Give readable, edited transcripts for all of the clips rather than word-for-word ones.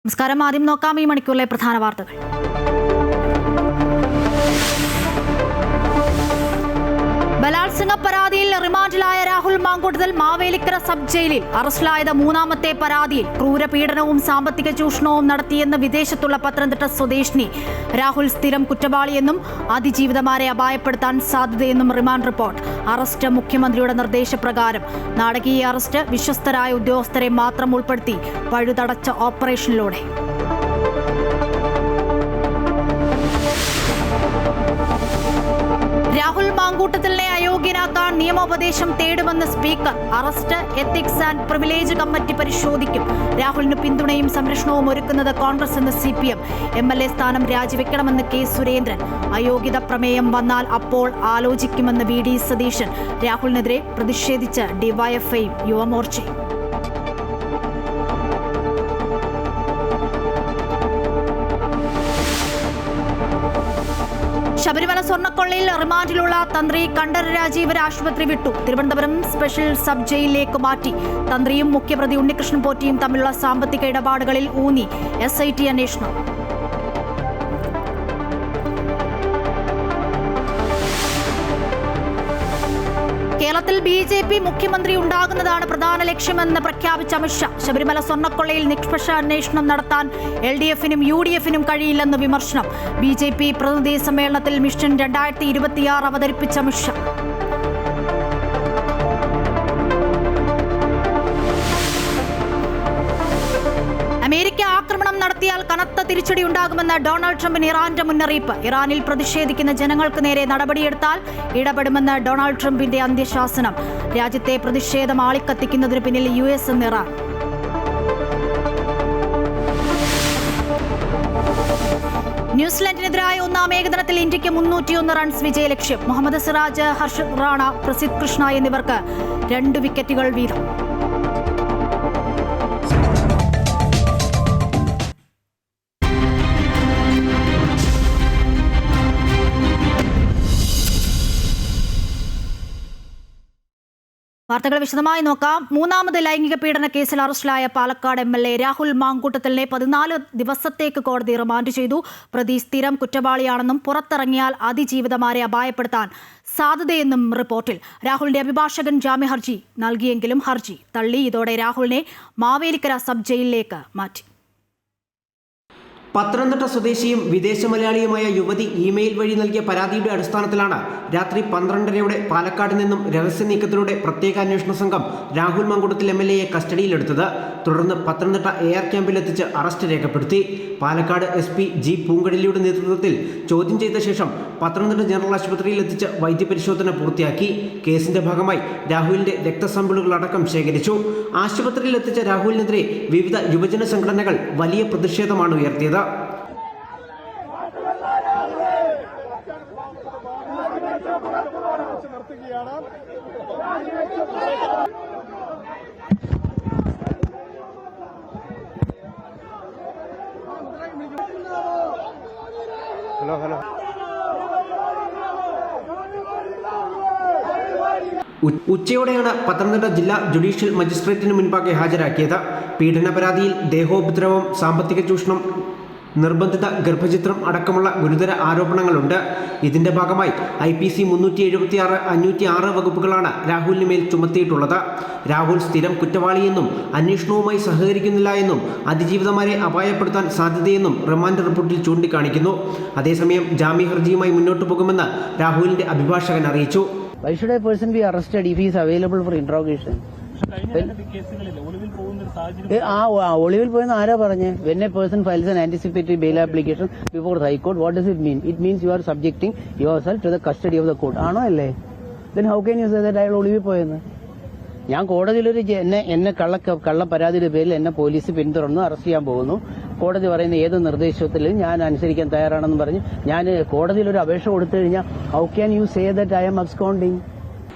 നമസ്കാരം. ആദ്യം നോക്കാം ഈ മണിക്കൂറിലെ പ്രധാന വാർത്തകൾ. ബലാത്സംഗ പരാതിയിൽ റിമാൻഡിലായ രാഹുൽ മാങ്കൂട്ടത്തിൽ മാവേലിക്കര സബ് ജയിലിൽ. അറസ്റ്റിലായത് മൂന്നാമത്തെ പരാതിയിൽ. ക്രൂരപീഡനവും സാമ്പത്തിക ചൂഷണവും നടത്തിയെന്ന് വിദേശത്തുള്ള പത്തനംതിട്ട സ്വദേശിനി. രാഹുൽ സ്ഥിരം കുറ്റവാളിയെന്നും അതിജീവിതമാരെ അപായപ്പെടുത്താൻ സാധ്യതയെന്നും റിമാൻഡ് റിപ്പോർട്ട്. അറസ്റ്റ് മുഖ്യമന്ത്രിയുടെ നിർദ്ദേശപ്രകാരം. നാടകീയ അറസ്റ്റ്. വിശ്വസ്തരായ ഉദ്യോഗസ്ഥരെ മാത്രം ഉൾപ്പെടുത്തി പഴുതടച്ച ഓപ്പറേഷനിലൂടെ. രാഹുൽ മാങ്കൂട്ടത്തിലിനെ അയോഗ്യനാക്കാൻ നിയമോപദേശം തേടുമെന്ന് speaker. Arrest ethics and privilege committee പരിശോധിക്കും. രാഹുലിന് പിന്തുണയും സംരക്ഷണവും ഒരുക്കുന്നത് കോൺഗ്രസ് എന്ന് CPM. MLA സ്ഥാനം രാജിവെക്കണമെന്ന് K. സുരേന്ദ്രൻ. അയോഗ്യത പ്രമേയം വന്നാൽ അപ്പോൾ ആലോചിക്കുമെന്ന് VD സതീശൻ. രാഹുലിനെതിരെ പ്രതിഷേധിച്ച് DYFI യുവമോർച്ചയും. ശബരിമല സ്വർണ്ണക്കൊള്ളയിൽ റിമാൻഡിലുള്ള തന്ത്രി കണ്ഠരര് രാജീവർ ആശുപത്രി വിട്ടു. തിരുവനന്തപുരം സ്പെഷ്യൽ സബ് ജയിലിലേക്ക് മാറ്റി. തന്ത്രിയും മുഖ്യപ്രതി ഉണ്ണികൃഷ്ണൻ പോറ്റിയും തമ്മിലുള്ള സാമ്പത്തിക ഇടപാടുകളിൽ ഊന്നി SIT അന്വേഷണം. കേരളത്തിൽ BJP മുഖ്യമന്ത്രി ഉണ്ടാകുന്നതാണ് പ്രധാന ലക്ഷ്യമെന്ന് പ്രഖ്യാപിച്ച അമിത്ഷാ. ശബരിമല സ്വർണ്ണക്കൊള്ളയിൽ നിഷ്പക്ഷ അന്വേഷണം നടത്താൻ LDF-നും UDF-നും കഴിയില്ലെന്ന് വിമർശനം. BJP പ്രതിനിധി സമ്മേളനത്തിൽ മിഷൻ 2026 അവതരിപ്പിച്ച അമിത്ഷാ. അമേരിക്ക ആക്രമണം നടത്തിയാൽ കനത്ത തിരിച്ചടി ഉണ്ടാകുമെന്ന് ഡൊണാൾഡ് ട്രംപിന് ഇറാന്റെ മുന്നറിയിപ്പ്. ഇറാനിൽ പ്രതിഷേധിക്കുന്ന ജനങ്ങൾക്ക് നേരെ നടപടിയെടുത്താൽ ഇടപെടുമെന്ന് ഡൊണാൾഡ് ട്രംപിന്റെ അന്ത്യശാസനം. രാജ്യത്തെ പ്രതിഷേധം ആളിക്കത്തിക്കുന്നതിന് പിന്നിൽ US എന്ന് ഇറാൻ. ന്യൂസിലൻഡിനെതിരായ ഒന്നാം ഏകദിനത്തിൽ ഇന്ത്യക്ക് 301 റൺസ് വിജയലക്ഷ്യം. മുഹമ്മദ് സിറാജ്, ഹർഷദ് റാണ, പ്രസിദ്ധ് കൃഷ്ണ എന്നിവർക്ക് 2 വിക്കറ്റുകൾ വീതം. വാർത്തകൾ വിശദമായി നോക്കാം. മൂന്നാമത് ലൈംഗിക പീഡന കേസിൽ അറസ്റ്റിലായ പാലക്കാട് MLA രാഹുൽ മാങ്കൂട്ടത്തിലിനെ 14 ദിവസത്തേക്ക് കോടതി റിമാൻഡ് ചെയ്തു. പ്രതി സ്ഥിരം കുറ്റവാളിയാണെന്നും പുറത്തിറങ്ങിയാൽ അതിജീവിതമാരെ അപായപ്പെടുത്താൻ സാധ്യതയെന്നും റിപ്പോർട്ടിൽ. രാഹുലിന്റെ അഭിഭാഷകൻ ജാമ്യ ഹർജി നൽകിയെങ്കിലും ഹർജി തള്ളി. ഇതോടെ രാഹുലിനെ മാവേലിക്കര സബ് ജയിലിലേക്ക് മാറ്റി. പത്തനംതിട്ട സ്വദേശിയും വിദേശ മലയാളിയുമായ യുവതി ഇമെയിൽ വഴി നൽകിയ പരാതിയുടെ അടിസ്ഥാനത്തിലാണ് രാത്രി 12:30 പാലക്കാട് നിന്നും രഹസ്യ നീക്കത്തിലൂടെ പ്രത്യേക അന്വേഷണ സംഘം രാഹുൽ മാങ്കൂട്ടത്തിൽ MLA-യെ കസ്റ്റഡിയിലെടുത്തത്. തുടർന്ന് പത്തനംതിട്ട AR ക്യാമ്പിലെത്തിച്ച് അറസ്റ്റ് രേഖപ്പെടുത്തി. Palakkad SP G. പൂങ്കടലിയുടെ നേതൃത്വത്തിൽ ചോദ്യം ചെയ്ത ശേഷം പത്തനംതിട്ട ജനറൽ ആശുപത്രിയിൽ എത്തിച്ച് വൈദ്യപരിശോധന പൂർത്തിയാക്കി. കേസിന്റെ ഭാഗമായി രാഹുലിന്റെ രക്തസാമ്പിളുകളടക്കം ശേഖരിച്ചു. ആശുപത്രിയിൽ എത്തിച്ച രാഹുലിനെതിരെ വിവിധ യുവജന സംഘടനകൾ വലിയ പ്രതിഷേധമാണ് ഉയർത്തിയത്. ഉച്ചയോടെയാണ് പത്തനംതിട്ട ജില്ലാ ജുഡീഷ്യൽ മജിസ്ട്രേറ്റിന് മുൻപാകെ ഹാജരാക്കിയത്. പീഡന പരാതിയിൽ ദേഹോപദ്രവം, സാമ്പത്തിക ചൂഷണം, നിർബന്ധിത ഗർഭചിത്രം അടക്കമുള്ള ഗുരുതര ആരോപണങ്ങളുണ്ട്. ഇതിന്റെ ഭാഗമായി IPC 376, 506 വകുപ്പുകളാണ് രാഹുലിന് മേൽ ചുമത്തിയിട്ടുള്ളത്. രാഹുൽ സ്ഥിരം കുറ്റവാളിയെന്നും അന്വേഷണവുമായി സഹകരിക്കുന്നില്ല എന്നും അതിജീവിതമാരെ അപായപ്പെടുത്താൻ സാധ്യതയെന്നും റിമാൻഡ് റിപ്പോർട്ടിൽ ചൂണ്ടിക്കാണിക്കുന്നു. അതേസമയം ജാമ്യ ഹർജിയുമായി മുന്നോട്ടു പോകുമെന്ന് രാഹുലിന്റെ അഭിഭാഷകൻ അറിയിച്ചു. Why should a person be arrested if he is available for interrogation? ഒളിവിൽ പോയെന്ന് ആരാ പറഞ്ഞേ? When a person files an anticipatory bail application before the High Court, what does it mean? It means you are subjecting yourself to the custody of the court. ആണോ അല്ലേ? Then how can you say that അയാൾ ഒളിവിൽ പോയെന്ന്? ഞാൻ കോടതിയിലൊരു എന്നെ കള്ള പരാതിയുടെ പേരിൽ എന്നെ പോലീസ് പിന്തുടർന്ന് അറസ്റ്റ് ചെയ്യാൻ പോകുന്നു. കോടതി പറയുന്ന ഏത് നിർദ്ദേശത്തിലും ഞാൻ അനുസരിക്കാൻ തയ്യാറാണെന്ന് പറഞ്ഞ് ഞാൻ കോടതിയിലൊരു അപേക്ഷ കൊടുത്തു കഴിഞ്ഞാൽ how can you say that I am absconding?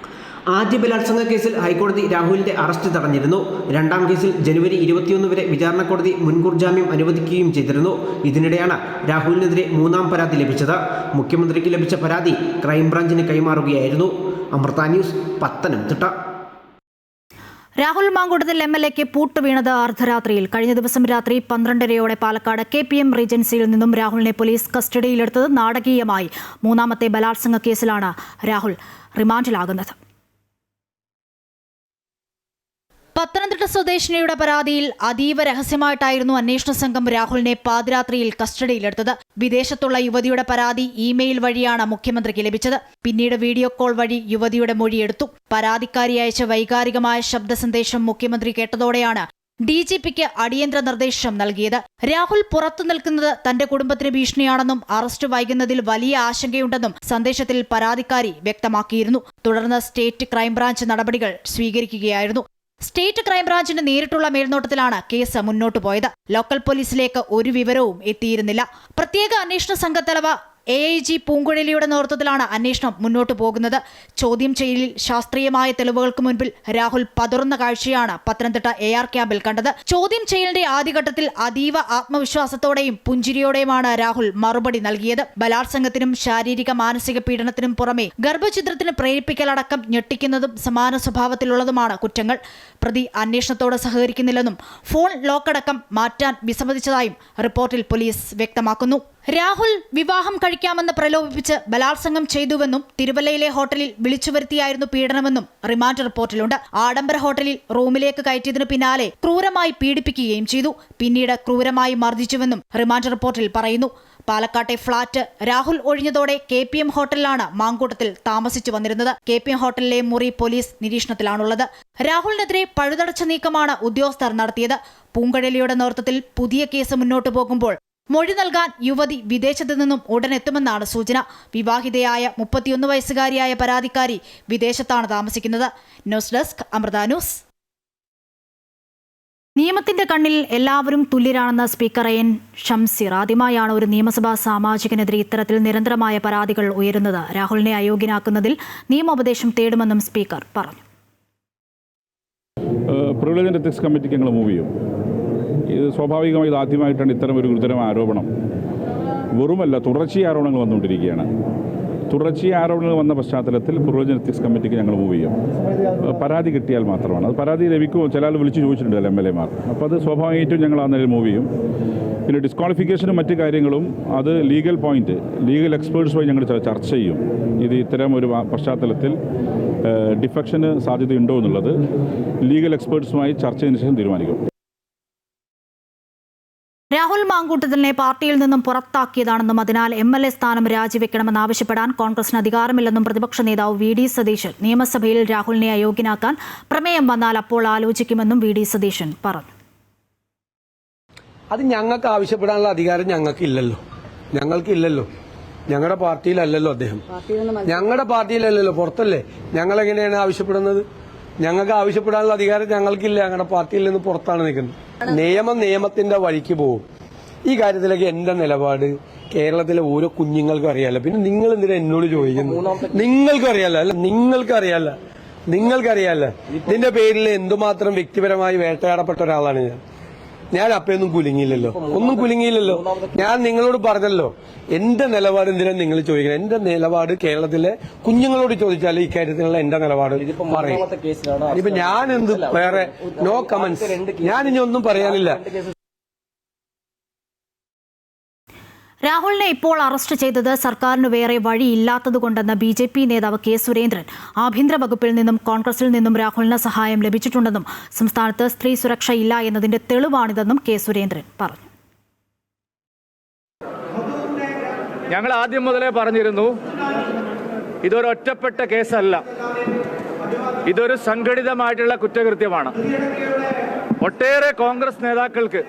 ആദ്യ ബലാത്സംഗ കേസിൽ ഹൈക്കോടതി രാഹുലിന്റെ അറസ്റ്റ് തടഞ്ഞിരുന്നു. രണ്ടാം കേസിൽ ജനുവരി 21 വരെ വിചാരണ കോടതി മുൻകൂർ ജാമ്യം അനുവദിക്കുകയും ചെയ്തിരുന്നു. ഇതിനിടെയാണ് രാഹുലിനെതിരെ മൂന്നാം പരാതി ലഭിച്ചത്. മുഖ്യമന്ത്രിക്ക് ലഭിച്ച പരാതി ക്രൈംബ്രാഞ്ചിന് കൈമാറുകയായിരുന്നു. അമൃത ന്യൂസ്, പത്തനംതിട്ട. രാഹുൽ മാങ്കൂട്ടത്തിൽ MLAക്ക് പൂട്ടുവീണത് അർദ്ധരാത്രിയിൽ. കഴിഞ്ഞ ദിവസം രാത്രി 12:30 പാലക്കാട് KPM റീജൻസിയിൽ നിന്നും രാഹുലിനെ പോലീസ് കസ്റ്റഡിയിലെടുത്തത് നാടകീയമായി. മൂന്നാമത്തെ ബലാത്സംഗ കേസിലാണ് രാഹുൽ റിമാൻഡിലാകുന്നത്. പത്തനംതിട്ട സ്വദേശിനിയുടെ പരാതിയിൽ അതീവ രഹസ്യമായിട്ടായിരുന്നു അന്വേഷണ സംഘം രാഹുലിനെ പാതിരാത്രിയിൽ കസ്റ്റഡിയിലെടുത്തത്. വിദേശത്തുള്ള യുവതിയുടെ പരാതി ഇമെയിൽ വഴിയാണ് മുഖ്യമന്ത്രിക്ക് ലഭിച്ചത്. പിന്നീട് വീഡിയോ കോൾ വഴി യുവതിയുടെ മൊഴിയെടുത്തു. പരാതിക്കാരി അയച്ച വൈകാരികമായ ശബ്ദ സന്ദേശം മുഖ്യമന്ത്രി കേട്ടതോടെയാണ് DGPക്ക് അടിയന്തര നിർദ്ദേശം നൽകിയത്. രാഹുൽ പുറത്തു നിൽക്കുന്നത് തന്റെ കുടുംബത്തിന് ഭീഷണിയാണെന്നും അറസ്റ്റ് വൈകുന്നതിൽ വലിയ ആശങ്കയുണ്ടെന്നും സന്ദേശത്തിൽ പരാതിക്കാരി വ്യക്തമാക്കിയിരുന്നു. തുടർന്ന് സ്റ്റേറ്റ് ക്രൈംബ്രാഞ്ച് നടപടികൾ സ്വീകരിക്കുകയായിരുന്നു. സ്റ്റേറ്റ് ക്രൈംബ്രാഞ്ചിന്റെ നേരിട്ടുള്ള മേൽനോട്ടത്തിലാണ് കേസ് മുന്നോട്ടു പോയത്. ലോക്കൽ പോലീസിലേക്ക് ഒരു വിവരവും എത്തിയിരുന്നില്ല. പ്രത്യേക അന്വേഷണ സംഘത്തലവ AIG പൂങ്കുഴലിയുടെ നേതൃത്വത്തിലാണ് അന്വേഷണം മുന്നോട്ടു പോകുന്നത്. ചോദ്യം ചെയ്യലിൽ ശാസ്ത്രീയമായ തെളിവുകൾക്ക് മുൻപിൽ രാഹുൽ പതറുന്ന കാഴ്ചയാണ് പത്തനംതിട്ട AR ക്യാമ്പിൽ കണ്ടത്. ചോദ്യം ചെയ്യലിന്റെ ആദ്യഘട്ടത്തിൽ അതീവ ആത്മവിശ്വാസത്തോടെയും പുഞ്ചിരിയോടെയുമാണ് രാഹുൽ മറുപടി നൽകിയത്. ബലാത്സംഗത്തിനും ശാരീരിക മാനസിക പീഡനത്തിനും പുറമെ ഗർഭഛിദ്രത്തിന് പ്രേരിപ്പിക്കലടക്കം ഞെട്ടിക്കുന്നതും സമാന സ്വഭാവത്തിലുള്ളതുമാണ് കുറ്റങ്ങൾ. പ്രതി അന്വേഷണത്തോട് സഹകരിക്കുന്നില്ലെന്നും ഫോൺ ലോക്കടക്കം മാറ്റാൻ വിസമ്മതിച്ചതായും റിപ്പോർട്ടിൽ പോലീസ് വ്യക്തമാക്കുന്നു. രാഹുൽ വിവാഹം കഴിക്കാമെന്ന് പ്രലോഭിപ്പിച്ച് ബലാത്സംഗം ചെയ്തുവെന്നും തിരുവല്ലയിലെ ഹോട്ടലിൽ വിളിച്ചുവരുത്തിയായിരുന്നു പീഡനമെന്നും റിമാൻഡ് റിപ്പോർട്ടിലുണ്ട്. ആഡംബര ഹോട്ടലിൽ റൂമിലേക്ക് കയറ്റിയതിനു പിന്നാലെ ക്രൂരമായി പീഡിപ്പിക്കുകയും ചെയ്തു. പിന്നീട് ക്രൂരമായി മർദ്ദിച്ചുവെന്നും റിമാൻഡ് റിപ്പോർട്ടിൽ പറയുന്നു. പാലക്കാട്ടെ ഫ്ളാറ്റ് രാഹുൽ ഒഴിഞ്ഞതോടെ KPM ഹോട്ടലിലാണ് മാങ്കൂട്ടത്തിൽ താമസിച്ചു വന്നിരുന്നത്. KPM ഹോട്ടലിലെ മുറി പോലീസ് നിരീക്ഷണത്തിലാണുള്ളത്. രാഹുലിനെതിരെ പഴുതടച്ച നീക്കമാണ് ഉദ്യോഗസ്ഥർ നടത്തിയത്. പൂങ്കഴലിയുടെ നേതൃത്വത്തിൽ പുതിയ കേസ് മുന്നോട്ടു പോകുമ്പോൾ മൊഴി നൽകാൻ യുവതി വിദേശത്തു നിന്നും ഉടനെത്തുമെന്നാണ് സൂചന. വിവാഹിതയായ 31 വയസ്സുകാരിയായ പരാതിക്കാരി വിദേശത്താണ് താമസിക്കുന്നത്. News desk Amrita news. നിയമത്തിന്റെ കണ്ണിൽ എല്ലാവരും തുല്യരാണെന്ന സ്പീക്കർ AN ഷംസീർ. ആദ്യമായാണ് ഒരു നിയമസഭാ സാമാജികനെതിരെ ഇത്തരത്തിൽ നിരന്തരമായ പരാതികൾ ഉയരുന്നത്. രാഹുലിനെ അയോഗ്യനാക്കുന്നതിൽ നിയമോപദേശം തേടുമെന്നും സ്പീക്കർ പറഞ്ഞു. പ്രിവിലേജ് ആൻഡ് എത്തിക്സ് കമ്മിറ്റിക്ക് ഞങ്ങൾ മൂവ് ചെയ്യും. ഇത് സ്വാഭാവികമായി ഇത് ആദ്യമായിട്ടാണ് ഇത്തരം ഒരു ഗുരുതരമായ ആരോപണം. വെറുമല്ല, തുടർച്ചയായ ആരോപണങ്ങൾ വന്നുകൊണ്ടിരിക്കുകയാണ്. തുടർച്ചയായ ആരോപണങ്ങൾ വന്ന പശ്ചാത്തലത്തിൽ പ്രിവിലേജ് ആൻഡ് എത്തിക്സ് കമ്മിറ്റിക്ക് ഞങ്ങൾ മൂവ് ചെയ്യും. പരാതി കിട്ടിയാൽ മാത്രമാണ്. അത് പരാതി ലഭിക്കുമോ ചില ആൾ വിളിച്ച് ചോദിച്ചിട്ടുണ്ട് MLAമാർ. അപ്പോൾ അത് സ്വാഭാവികമായിട്ടും ഞങ്ങൾ ആ നിലയിൽ മൂവ് ചെയ്യും. പിന്നെ ഡിസ്ക്വാളിഫിക്കേഷനും മറ്റു കാര്യങ്ങളും അത് ലീഗൽ പോയിന്റ് ലീഗൽ എക്സ്പേർട്സുമായി ഞങ്ങൾ ചർച്ച ചെയ്യും. ഇത് ഇത്തരം ഒരു പശ്ചാത്തലത്തിൽ ഡിഫക്ഷന് സാധ്യതയുണ്ടോ എന്നുള്ളത് ലീഗൽ എക്സ്പേർട്സുമായി ചർച്ച ചെയ്തതിനു ശേഷം തീരുമാനിക്കും. രാഹുൽ മാങ്കൂട്ടത്തിലിനെ പാർട്ടിയിൽ നിന്നും പുറത്താക്കിയതാണെന്നും അതിനാൽ MLA സ്ഥാനം രാജിവെക്കണമെന്നാവശ്യപ്പെടാൻ കോൺഗ്രസിന് അധികാരമില്ലെന്നും പ്രതിപക്ഷ നേതാവ് VD സതീശൻ. നിയമസഭയിൽ രാഹുലിനെ അയോഗ്യനാക്കാൻ പ്രമേയം വന്നാൽ അപ്പോൾ ആലോചിക്കുമെന്നും VD സതീശൻ പറഞ്ഞു. അത് ഞങ്ങൾക്ക് ആവശ്യപ്പെടാനുള്ള അധികാരം ഞങ്ങൾക്കില്ലല്ലോ. ഞങ്ങളുടെ പാർട്ടിയിലല്ലല്ലോ അദ്ദേഹം. ഞങ്ങളുടെ പാർട്ടിയിലല്ലല്ലോ, പുറത്തല്ലേ. ഞങ്ങളെങ്ങനെയാണ് ആവശ്യപ്പെടുന്നത്? ഞങ്ങൾക്ക് ആവശ്യപ്പെടാനുള്ള അധികാരം ഞങ്ങൾക്കില്ല. ഞങ്ങളുടെ പാർട്ടിയിൽ നിന്ന് പുറത്താണ് നിൽക്കുന്നത്. നിയമത്തിന്റെ വഴിക്ക് പോകും. ഈ കാര്യത്തിലൊക്കെ എന്റെ നിലപാട് കേരളത്തിലെ ഓരോ കുഞ്ഞുങ്ങൾക്കും അറിയാലോ. പിന്നെ നിങ്ങൾ എന്തിനാ എന്നോട് ചോദിക്കുന്നു? നിങ്ങൾക്കറിയാലോ. ഇതിന്റെ പേരിൽ എന്തുമാത്രം വ്യക്തിപരമായി വേട്ടയാടപ്പെട്ട ഒരാളാണ് ഞാൻ അപ്പൊന്നും കുലുങ്ങിയില്ലല്ലോ. ഞാൻ നിങ്ങളോട് പറഞ്ഞല്ലോ എന്റെ നിലപാട് എന്തിനാ നിങ്ങൾ ചോദിക്കുന്നത്? എന്റെ നിലപാട് കേരളത്തിലെ കുഞ്ഞുങ്ങളോട് ചോദിച്ചാൽ ഇക്കാര്യത്തിലുള്ള എന്റെ നിലപാട് പറയും. ഇപ്പൊ ഞാൻ എന്ത് വേറെ നോ കമന്റ്സ്. ഞാൻ ഇനി ഒന്നും പറയാനില്ല. രാഹുലിനെ ഇപ്പോൾ അറസ്റ്റ് ചെയ്തത് സർക്കാരിന് വേറെ വഴിയില്ലാത്തതുകൊണ്ടെന്ന് BJP നേതാവ് K സുരേന്ദ്രൻ. ആഭ്യന്തര വകുപ്പിൽ നിന്നും കോൺഗ്രസിൽ നിന്നും രാഹുലിന് സഹായം ലഭിച്ചിട്ടുണ്ടെന്നും സംസ്ഥാനത്ത് സ്ത്രീ സുരക്ഷയില്ല എന്നതിന്റെ തെളിവാണിതെന്നും K സുരേന്ദ്രൻ പറഞ്ഞു. ഞങ്ങൾ ആദ്യം മുതലേ പറഞ്ഞിരുന്നു, ഇതൊരു ഒറ്റപ്പെട്ട കേസല്ല, ഇതൊരു സംഘടിതമായിട്ടുള്ള കുറ്റകൃത്യമാണ്. ഒട്ടേറെ കോൺഗ്രസ് നേതാക്കൾക്ക്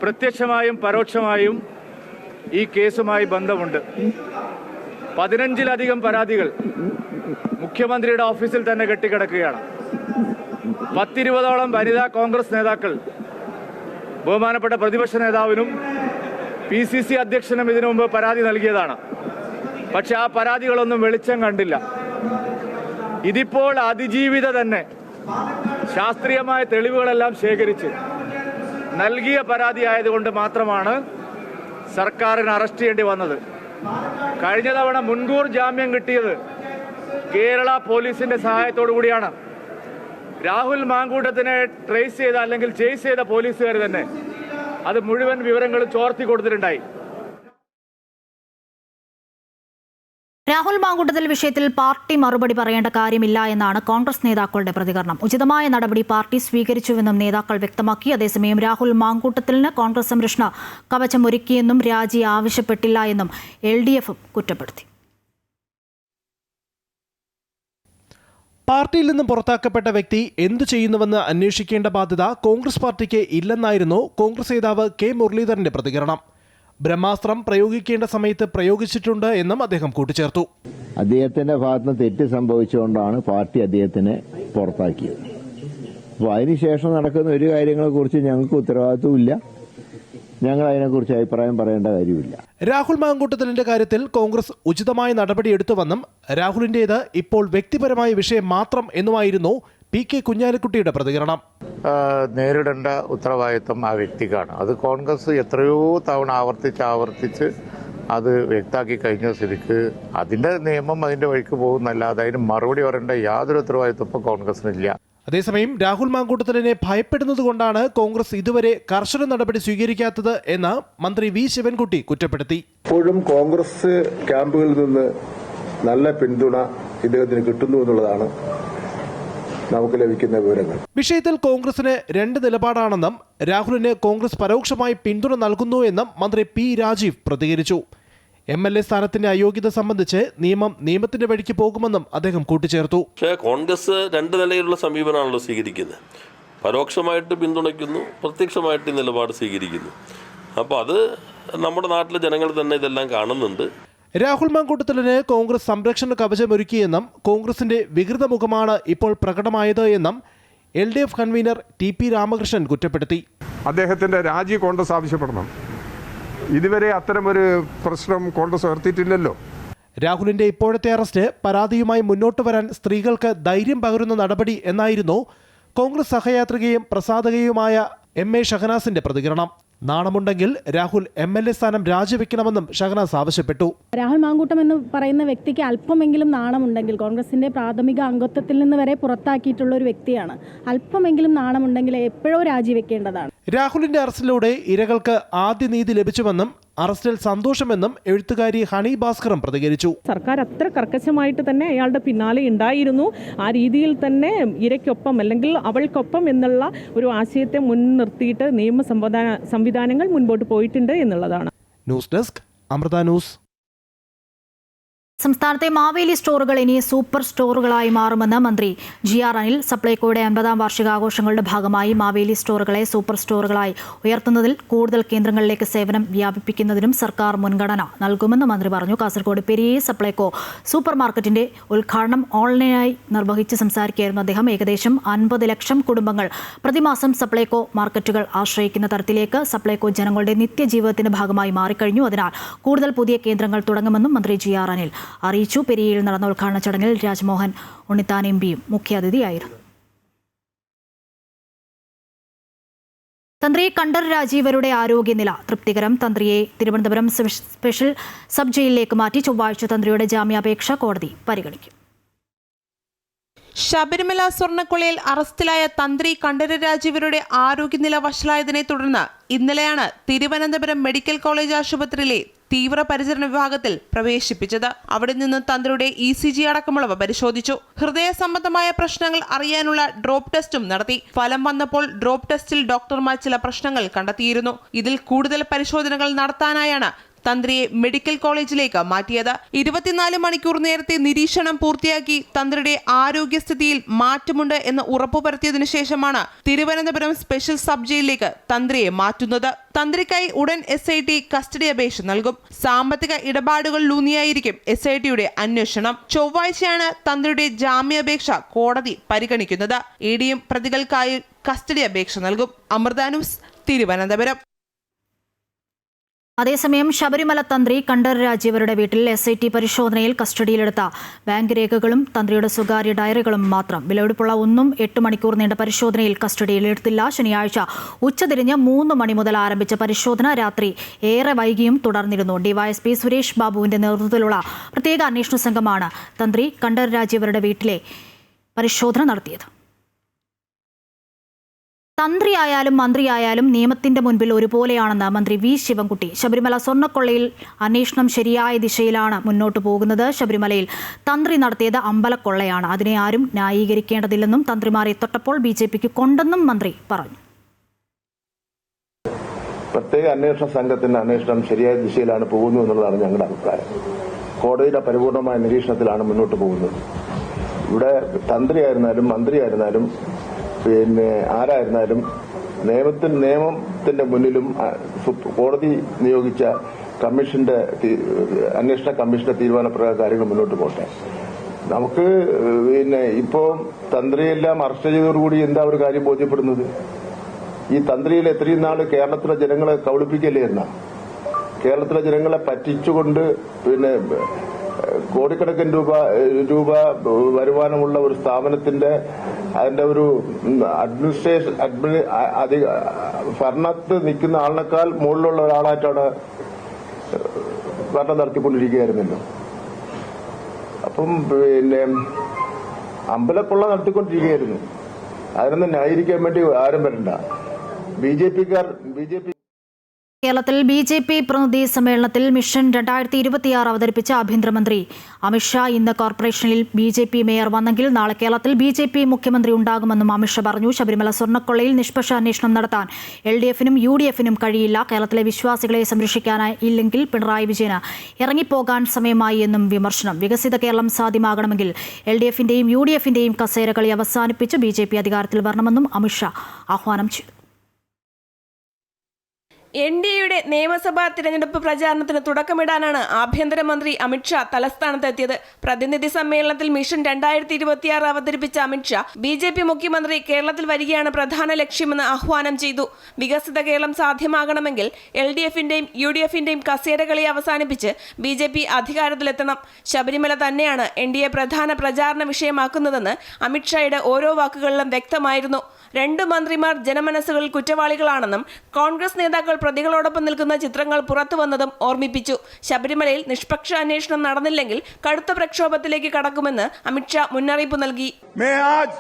പ്രത്യക്ഷമായും പരോക്ഷമായും ഈ കേസുമായി ബന്ധമുണ്ട്. 15ലധികം പരാതികൾ മുഖ്യമന്ത്രിയുടെ ഓഫീസിൽ തന്നെ കെട്ടിക്കിടക്കുകയാണ്. 10-20ഓളം വനിതാ കോൺഗ്രസ് നേതാക്കൾ ബഹുമാനപ്പെട്ട പ്രതിപക്ഷ നേതാവിനും PCC അധ്യക്ഷനും ഇതിനു മുമ്പ് പരാതി നൽകിയതാണ്. പക്ഷെ ആ പരാതികളൊന്നും വെളിച്ചം കണ്ടില്ല. ഇതിപ്പോൾ അതിജീവിത തന്നെ ശാസ്ത്രീയമായ തെളിവുകളെല്ലാം ശേഖരിച്ച് നൽകിയ പരാതി ആയതുകൊണ്ട് മാത്രമാണ് സർക്കാരിന് അറസ്റ്റ് ചെയ്യേണ്ടി വന്നത്. കഴിഞ്ഞ തവണ മുൻകൂർ ജാമ്യം കിട്ടിയത് കേരള പോലീസിന്റെ സഹായത്തോടു കൂടിയാണ്. രാഹുൽ മാങ്കൂട്ടത്തിനെ ട്രേസ് ചെയ്ത അല്ലെങ്കിൽ ചേസ് ചെയ്ത പോലീസുകാർ തന്നെ അത് മുഴുവൻ വിവരങ്ങളും ചോർത്തി കൊടുത്തിട്ടുണ്ടായി. രാഹുൽ മാങ്കൂട്ടത്തിൽ വിഷയത്തിൽ പാർട്ടി മറുപടി പറയേണ്ട കാര്യമില്ല എന്നാണ് കോൺഗ്രസ് നേതാക്കളുടെ പ്രതികരണം. ഉചിതമായ നടപടി പാർട്ടി സ്വീകരിച്ചുവെന്നും നേതാക്കൾ വ്യക്തമാക്കി. അതേസമയം രാഹുൽ മാങ്കൂട്ടത്തിന് കോൺഗ്രസ് സംരക്ഷണ കവചം ഒരുക്കിയെന്നും രാജി ആവശ്യപ്പെട്ടില്ല എന്നും LDF കുറ്റപ്പെടുത്തി. പാർട്ടിയിൽ നിന്നും പുറത്താക്കപ്പെട്ട വ്യക്തി എന്തു ചെയ്യുന്നുവെന്ന് അന്വേഷിക്കേണ്ട ബാധ്യത കോൺഗ്രസ് പാർട്ടിക്ക് ഇല്ലെന്നായിരുന്നു കോൺഗ്രസ് നേതാവ് K മുരളീധരന്റെ പ്രതികരണം. ബ്രഹ്മാസ്ത്രം പ്രയോഗിക്കേണ്ട സമയത്ത് പ്രയോഗിച്ചിട്ടുണ്ട് എന്നും അദ്ദേഹം കൂട്ടിച്ചേർത്തു. അദ്ദേഹത്തിന്റെ ഭാഗത്ത് തെറ്റ് സംഭവിച്ചുകൊണ്ടാണ് പാർട്ടി അദ്ദേഹത്തിനെ പുറത്താക്കിയത്. അപ്പോൾ അതിനുശേഷം നടക്കുന്ന ഒരു കാര്യങ്ങളെക്കുറിച്ച് ഞങ്ങൾക്ക് ഉത്തരവാദിത്വമില്ല, ഞങ്ങൾ അതിനെക്കുറിച്ച് അഭിപ്രായം പറയേണ്ട കാര്യമില്ല. രാഹുൽ മാങ്കൂട്ടത്തിലിന്റെ കാര്യത്തിൽ കോൺഗ്രസ് ഉചിതമായ നടപടിയെടുത്തുവെന്നും രാഹുലിന്റേത് ഇപ്പോൾ വ്യക്തിപരമായ വിഷയം മാത്രം എന്നുമായിരുന്നു PK കുഞ്ഞാലിക്കുട്ടിയുടെ പ്രതികരണം. നേരിടേണ്ട ഉത്തരവാദിത്വം ആ വ്യക്തിക്കാണ്. അത് കോൺഗ്രസ് എത്രയോ തവണ ആവർത്തിച്ച് അത് വ്യക്തമാക്കി കഴിഞ്ഞ സ്ഥിതിക്ക് അതിന്റെ നിയമം അതിന്റെ വഴിക്ക് പോകുന്നല്ലാതെ അതിന് മറുപടി പറയേണ്ട യാതൊരു ഉത്തരവാദിത്വം ഇപ്പോൾ കോൺഗ്രസിനില്ല. അതേസമയം രാഹുൽ മാങ്കൂട്ടത്തിലിനെ ഭയപ്പെടുന്നതുകൊണ്ടാണ് കോൺഗ്രസ് ഇതുവരെ കർശന നടപടി സ്വീകരിക്കാത്തത് എന്ന് മന്ത്രി V ശിവൻകുട്ടി കുറ്റപ്പെടുത്തി. ഇപ്പോഴും കോൺഗ്രസ് ക്യാമ്പുകളിൽ നിന്ന് നല്ല പിന്തുണ ഇദ്ദേഹത്തിന് കിട്ടുന്നു എന്നുള്ളതാണ് നമുക്ക് ലഭിക്കുന്ന വിവരങ്ങൾ. വിഷയത്തിൽ കോൺഗ്രസിന് രണ്ട് നിലപാടാണെന്നും രാഹുലിന് കോൺഗ്രസ് പരോക്ഷമായി പിന്തുണ നൽകുന്നു എന്നും മന്ത്രി P രാജീവ് പ്രതികരിച്ചു. MLA സ്ഥാനത്തിന്റെ അയോഗ്യത സംബന്ധിച്ച് നിയമത്തിന്റെ വഴിക്ക് പോകുമെന്നും അദ്ദേഹം കൂട്ടിച്ചേർത്തു. പക്ഷേ കോൺഗ്രസ് രണ്ട് നിലയിലുള്ള സമീപനമാണല്ലോ സ്വീകരിക്കുന്നത്. പരോക്ഷമായിട്ട് പിന്തുണയ്ക്കുന്നു, പ്രത്യക്ഷമായിട്ട് നിലപാട് സ്വീകരിക്കുന്നു. അപ്പോൾ അത് നമ്മുടെ നാട്ടിലെ ജനങ്ങൾ തന്നെ ഇതെല്ലാം കാണുന്നുണ്ട്. രാഹുൽ മാങ്കൂട്ടത്തിലിന് കോൺഗ്രസ് സംരക്ഷണ കവചമൊരുക്കിയെന്നും കോൺഗ്രസിന്റെ വികൃത മുഖമാണ് ഇപ്പോൾ പ്രകടമായത് എന്നും LDF കൺവീനർ TP രാമകൃഷ്ണൻ കുറ്റപ്പെടുത്തി. അദ്ദേഹത്തിന്റെ രാജി കോൺഗ്രസ് ആവശ്യപ്പെടണം. ഇതുവരെ അത്തരമൊരു പ്രശ്നം കോൺഗ്രസ് ഉയർത്തിയിട്ടില്ലല്ലോ. രാഹുലിന്റെ ഇപ്പോഴത്തെ അറസ്റ്റ് പരാതിയുമായി മുന്നോട്ട് വരാൻ സ്ത്രീകൾക്ക് ധൈര്യം പകരുന്ന നടപടി എന്നായിരുന്നു കോൺഗ്രസ് സഹയാത്രികയും പ്രസാധകയുമായ MA ഷഹനാസിന്റെ പ്രതികരണം. നാണമുണ്ടെങ്കിൽ രാഹുൽ MLA സ്ഥാനം രാജിവെക്കണമെന്നും ഷഹനാസ് ആവശ്യപ്പെട്ടു. രാഹുൽ മാങ്കൂട്ടം എന്ന് പറയുന്ന വ്യക്തിക്ക് അല്പമെങ്കിലും നാണമുണ്ടെങ്കിൽ, കോൺഗ്രസിന്റെ പ്രാഥമിക അംഗത്വത്തിൽ നിന്ന് വരെ പുറത്താക്കിയിട്ടുള്ള ഒരു വ്യക്തിയാണ്, അല്പമെങ്കിലും നാണമുണ്ടെങ്കിൽ എപ്പോഴോ രാജിവെക്കേണ്ടതാണ്. രാഹുലിന്റെ അറസ്റ്റിലൂടെ ഇരകൾക്ക് ആദ്യ നീതി ലഭിച്ചുവെന്നും അറസ്റ്റിൽ സന്തോഷമെന്നും എഴുത്തുകാരി ഹണി ഭാസ്കറും പ്രതികരിച്ചു. സർക്കാർ അത്ര കർക്കശമായിട്ട് തന്നെ അയാളുടെ പിന്നാലെ ഉണ്ടായിരുന്നു. ആ രീതിയിൽ തന്നെ ഇരയ്ക്കൊപ്പം അല്ലെങ്കിൽ അവൾക്കൊപ്പം എന്നുള്ള ഒരു ആശയത്തെ മുൻനിർത്തിയിട്ട് നിയമ സംവിധാനങ്ങൾ മുൻപോട്ട് പോയിട്ടുണ്ട് എന്നുള്ളതാണ്. News desk Amrita news. സംസ്ഥാനത്തെ മാവേലി സ്റ്റോറുകൾ ഇനി സൂപ്പർ സ്റ്റോറുകളായി മാറുമെന്ന് മന്ത്രി GR അനിൽ. സപ്ലൈകോയുടെ 50ാം വാർഷികാഘോഷങ്ങളുടെ ഭാഗമായി മാവേലി സ്റ്റോറുകളെ സൂപ്പർ സ്റ്റോറുകളായി ഉയർത്തുന്നതിൽ കൂടുതൽ കേന്ദ്രങ്ങളിലേക്ക് സേവനം വ്യാപിപ്പിക്കുന്നതിനും സർക്കാർ മുൻഗണന നൽകുമെന്ന് മന്ത്രി പറഞ്ഞു. കാസർഗോഡ് പെരിയ സപ്ലൈകോ സൂപ്പർ മാർക്കറ്റിന്റെ ഉദ്ഘാടനം ഓൺലൈനായി നിർവഹിച്ച് സംസാരിക്കുകയായിരുന്നു അദ്ദേഹം. ഏകദേശം 50 ലക്ഷം കുടുംബങ്ങൾ പ്രതിമാസം സപ്ലൈകോ മാർക്കറ്റുകൾ ആശ്രയിക്കുന്ന തരത്തിലേക്ക് സപ്ലൈകോ ജനങ്ങളുടെ നിത്യജീവിതത്തിന്റെ ഭാഗമായി മാറിക്കഴിഞ്ഞു. അതിനാൽ കൂടുതൽ പുതിയ കേന്ദ്രങ്ങൾ തുടങ്ങുമെന്നും മന്ത്രി GR അനിൽ അറിയിച്ചു. പെരിയയിൽ നടന്ന ഉദ്ഘാടന ചടങ്ങിൽ രാജ്മോഹൻ ഉണ്ണിത്താൻ MPയും മുഖ്യാതിഥിയായിരുന്നു. തന്ത്രി കണ്ഠർ രാജീവരുടെ ആരോഗ്യനില തൃപ്തികരം. തന്ത്രിയെ തിരുവനന്തപുരം സ്പെഷ്യൽ സബ് ജയിലിലേക്ക് മാറ്റി. ചൊവ്വാഴ്ച തന്ത്രിയുടെ ജാമ്യാപേക്ഷ കോടതി പരിഗണിക്കും. ശബരിമല സ്വർണ്ണക്കൊള്ളയിൽ അറസ്റ്റിലായ തന്ത്രി കണ്ഠര രാജീവരുടെ ആരോഗ്യനില വഷളായതിനെ തുടർന്ന് ഇന്നലെയാണ് തിരുവനന്തപുരം മെഡിക്കൽ കോളേജ് ആശുപത്രിയിലെ തീവ്രപരിചരണ വിഭാഗത്തിൽ പ്രവേശിപ്പിച്ചത്. അവിടെ നിന്ന് തന്ത്രിയുടെ ECG അടക്കമുള്ളവ പരിശോധിച്ചു. ഹൃദയ സംബന്ധമായ പ്രശ്നങ്ങൾ അറിയാനുള്ള ഡ്രോപ്പ് ടെസ്റ്റും നടത്തി. ഫലം വന്നപ്പോൾ ഡ്രോപ്പ് ടെസ്റ്റിൽ ഡോക്ടർമാർ ചില പ്രശ്നങ്ങൾ കണ്ടെത്തിയിരുന്നു. ഇതിൽ കൂടുതൽ പരിശോധനകൾ നടത്താനായാണ് തന്ത്രിയെ മെഡിക്കൽ കോളേജിലേക്ക് മാറ്റിയത്. 24 മണിക്കൂർ നേരത്തെ നിരീക്ഷണം പൂർത്തിയാക്കി തന്ത്രിയുടെ ആരോഗ്യസ്ഥിതിയിൽ മാറ്റമുണ്ട് എന്ന് ഉറപ്പുവരുത്തിയതിനു ശേഷമാണ് തിരുവനന്തപുരം സ്പെഷ്യൽ സബ് ജയിലിലേക്ക് തന്ത്രിയെ മാറ്റുന്നത്. തന്ത്രിക്കായി ഉടൻ SIT കസ്റ്റഡി അപേക്ഷ നൽകും. സാമ്പത്തിക ഇടപാടുകളിലൂന്നിയായിരിക്കും SITയുടെ അന്വേഷണം. ചൊവ്വാഴ്ചയാണ് തന്ത്രിയുടെ ജാമ്യാപേക്ഷ കോടതി പരിഗണിക്കുന്നത്. EDയും പ്രതികൾക്കായി കസ്റ്റഡി അപേക്ഷ നൽകും. അമൃത ന്യൂസ്, തിരുവനന്തപുരം. അതേസമയം ശബരിമല തന്ത്രി കണ്ഠർ രാജീവരുടെ വീട്ടിൽ SIT പരിശോധനയിൽ കസ്റ്റഡിയിലെടുത്ത ബാങ്ക് രേഖകളും തന്ത്രിയുടെ സ്വകാര്യ ഡയറികളും മാത്രം. വിലപിടിപ്പുള്ള 8 മണിക്കൂർ നീണ്ട പരിശോധനയിൽ കസ്റ്റഡിയിലെടുത്തില്ല. ശനിയാഴ്ച ഉച്ചതിരിഞ്ഞ് 3 മണി മുതൽ ആരംഭിച്ച പരിശോധന രാത്രി ഏറെ വൈകിയും തുടർന്നിരുന്നു. DYSP സുരേഷ് ബാബുവിന്റെ നേതൃത്വത്തിലുള്ള പ്രത്യേക അന്വേഷണ സംഘമാണ് തന്ത്രി കണ്ഠർ രാജീവരുടെ വീട്ടിലെ പരിശോധന നടത്തിയത്. തന്ത്രിയായാലും മന്ത്രിയായാലും നിയമത്തിന്റെ മുൻപിൽ ഒരുപോലെയാണെന്ന് മന്ത്രി വി ശിവൻകുട്ടി. ശബരിമല സ്വർണ്ണക്കൊള്ളയിൽ അന്വേഷണം ശരിയായ ദിശയിലാണ് മുന്നോട്ടു പോകുന്നത്. ശബരിമലയിൽ തന്ത്രി നടത്തിയത് അമ്പലക്കൊള്ളയാണ്. അതിനെ ആരും ന്യായീകരിക്കേണ്ടതില്ലെന്നും തന്ത്രിമാരെ തൊട്ടപ്പോൾ BJPക്ക് കൊണ്ടെന്നും മന്ത്രി പറഞ്ഞു. പ്രത്യേക അന്വേഷണ സംഘത്തിന്റെ അന്വേഷണം ശരിയായ ദിശയിലാണ് പോകുന്നു എന്നുള്ളതാണ് ഞങ്ങളുടെ അഭിപ്രായം. കോടതിയുടെ പരിപൂർണമായ നിരീക്ഷണത്തിലാണ് മുന്നോട്ട് പോകുന്നത്. ഇവിടെ തന്ത്രിയായിരുന്നാലും മന്ത്രിയായിരുന്നാലും ആരായിരുന്നാലും നിയമത്തിന്റെ മുന്നിലും കോടതി നിയോഗിച്ച അന്വേഷണ കമ്മീഷന്റെ തീരുമാനപ്രകാരം കാര്യങ്ങൾ മുന്നോട്ട് പോട്ടെ. നമുക്ക് ഇപ്പോ തന്ത്രിയെല്ലാം അറസ്റ്റ് ചെയ്തതോടുകൂടി എന്താ ഒരു കാര്യം ബോധ്യപ്പെടുന്നത്? ഈ തന്ത്രിയിൽ എത്രയും നാള് കേരളത്തിലെ ജനങ്ങളെ കബളിപ്പിക്കല്ലായിരുന്ന, കേരളത്തിലെ ജനങ്ങളെ പറ്റിച്ചുകൊണ്ട് കോടിക്കണക്കിന് രൂപ വരുമാനമുള്ള ഒരു സ്ഥാപനത്തിന്റെ അതിന്റെ ഒരു ഭരണത്ത് നിൽക്കുന്ന ആളിനേക്കാൾ മുകളിലുള്ള ഒരാളായിട്ടാണ് ഭരണം നടത്തിക്കൊണ്ടിരിക്കുകയായിരുന്നല്ലോ. അപ്പം അമ്പലക്കൊള്ള നടത്തിക്കൊണ്ടിരിക്കുകയായിരുന്നു. അതിനൊന്നും ന്യായീകരിക്കാൻ വേണ്ടി ആരും വരണ്ട. BJP കേരളത്തിൽ BJP പ്രതിനിധി സമ്മേളനത്തിൽ മിഷൻ 2026 അവതരിപ്പിച്ച ആഭ്യന്തരമന്ത്രി അമിത്ഷാ ഇന്ന് കോർപ്പറേഷനിൽ BJP മേയർ വന്നെങ്കിൽ നാളെ കേരളത്തിൽ BJP മുഖ്യമന്ത്രി ഉണ്ടാകുമെന്നും അമിത്ഷാ പറഞ്ഞു. ശബരിമല സ്വർണ്ണക്കൊള്ളയിൽ നിഷ്പക്ഷ അന്വേഷണം നടത്താൻ LDFനും UDFനും കഴിയില്ല. കേരളത്തിലെ വിശ്വാസികളെ സംരക്ഷിക്കാനായില്ലെങ്കിൽ പിണറായി വിജയന് ഇറങ്ങിപ്പോകാൻ സമയമായി എന്നും വിമർശനം. വികസിത കേരളം സാധ്യമാകണമെങ്കിൽ LDFന്റെയും UDFന്റെയും കസേരകളി അവസാനിപ്പിച്ച് BJP അധികാരത്തിൽ വരണമെന്നും അമിത്ഷാ ആഹ്വാനം ചെയ്തു. NDAയുടെ നിയമസഭാ തിരഞ്ഞെടുപ്പ് പ്രചാരണത്തിന് തുടക്കമിടാനാണ് ആഭ്യന്തരമന്ത്രി അമിത്ഷാ തലസ്ഥാനത്തെത്തിയത്. പ്രതിനിധി സമ്മേളനത്തിൽ മിഷൻ 2026 അവതരിപ്പിച്ച അമിത്ഷാ BJP മുഖ്യമന്ത്രി കേരളത്തിൽ വരികയാണ് പ്രധാന ലക്ഷ്യമെന്ന് ആഹ്വാനം ചെയ്തു. വികസിത കേരളം സാധ്യമാകണമെങ്കിൽ LDFന്റെയും UDFന്റെയും കസേരകളി അവസാനിപ്പിച്ച് BJP അധികാരത്തിലെത്തണം. ശബരിമല തന്നെയാണ് NDA പ്രധാന പ്രചാരണ വിഷയമാക്കുന്നതെന്ന് അമിത്ഷായുടെ ഓരോ വാക്കുകളിലും വ്യക്തമായിരുന്നു. 2 മന്ത്രിമാർ ജനമനസ്സുകളിൽ കുറ്റവാളികളാണെന്നും കോൺഗ്രസ് നേതാക്കൾ പ്രതികളോടൊപ്പം നിൽക്കുന്ന ചിത്രങ്ങൾ പുറത്തുവന്നതും ഓർമ്മിപ്പിച്ചു. ശബരിമലയിൽ നിഷ്പക്ഷ അന്വേഷണം നടന്നില്ലെങ്കിൽ കടുത്ത പ്രക്ഷോഭത്തിലേക്ക് കടക്കുമെന്ന് അമിത്ഷാ മുന്നറിയിപ്പ് നൽകി. मैं आज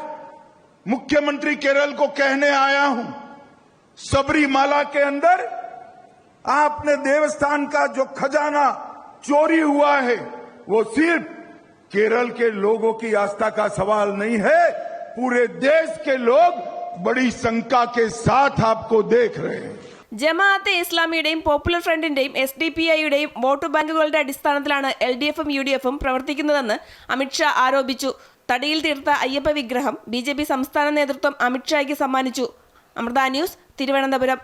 मुख्यमंत्री केरल को कहने आया हूं, सबरीमाला के अंदर आपने देवस्थान का जो खजाना चोरी हुआ है वो सिर्फ केरल के लोगों की आस्था का सवाल नहीं है. पूरे देश के लोग बड़ी शंका के साथ आपको देख रहे हैं. ജമാഅത്തെ ഇസ്ലാമിയുടെയും പോപ്പുലർ ഫ്രണ്ടിന്റെയും SDPIയുടെയും വോട്ട് ബാങ്കുകളുടെ അടിസ്ഥാനത്തിലാണ് LDFും UDFും പ്രവർത്തിക്കുന്നതെന്ന് അമിത്ഷാ ആരോപിച്ചു. തടിയിൽ തീർത്ത അയ്യപ്പ വിഗ്രഹം BJP സംസ്ഥാന നേതൃത്വം അമിത്ഷായ്ക്ക് സമ്മാനിച്ചു. അമൃത ന്യൂസ്, തിരുവനന്തപുരം.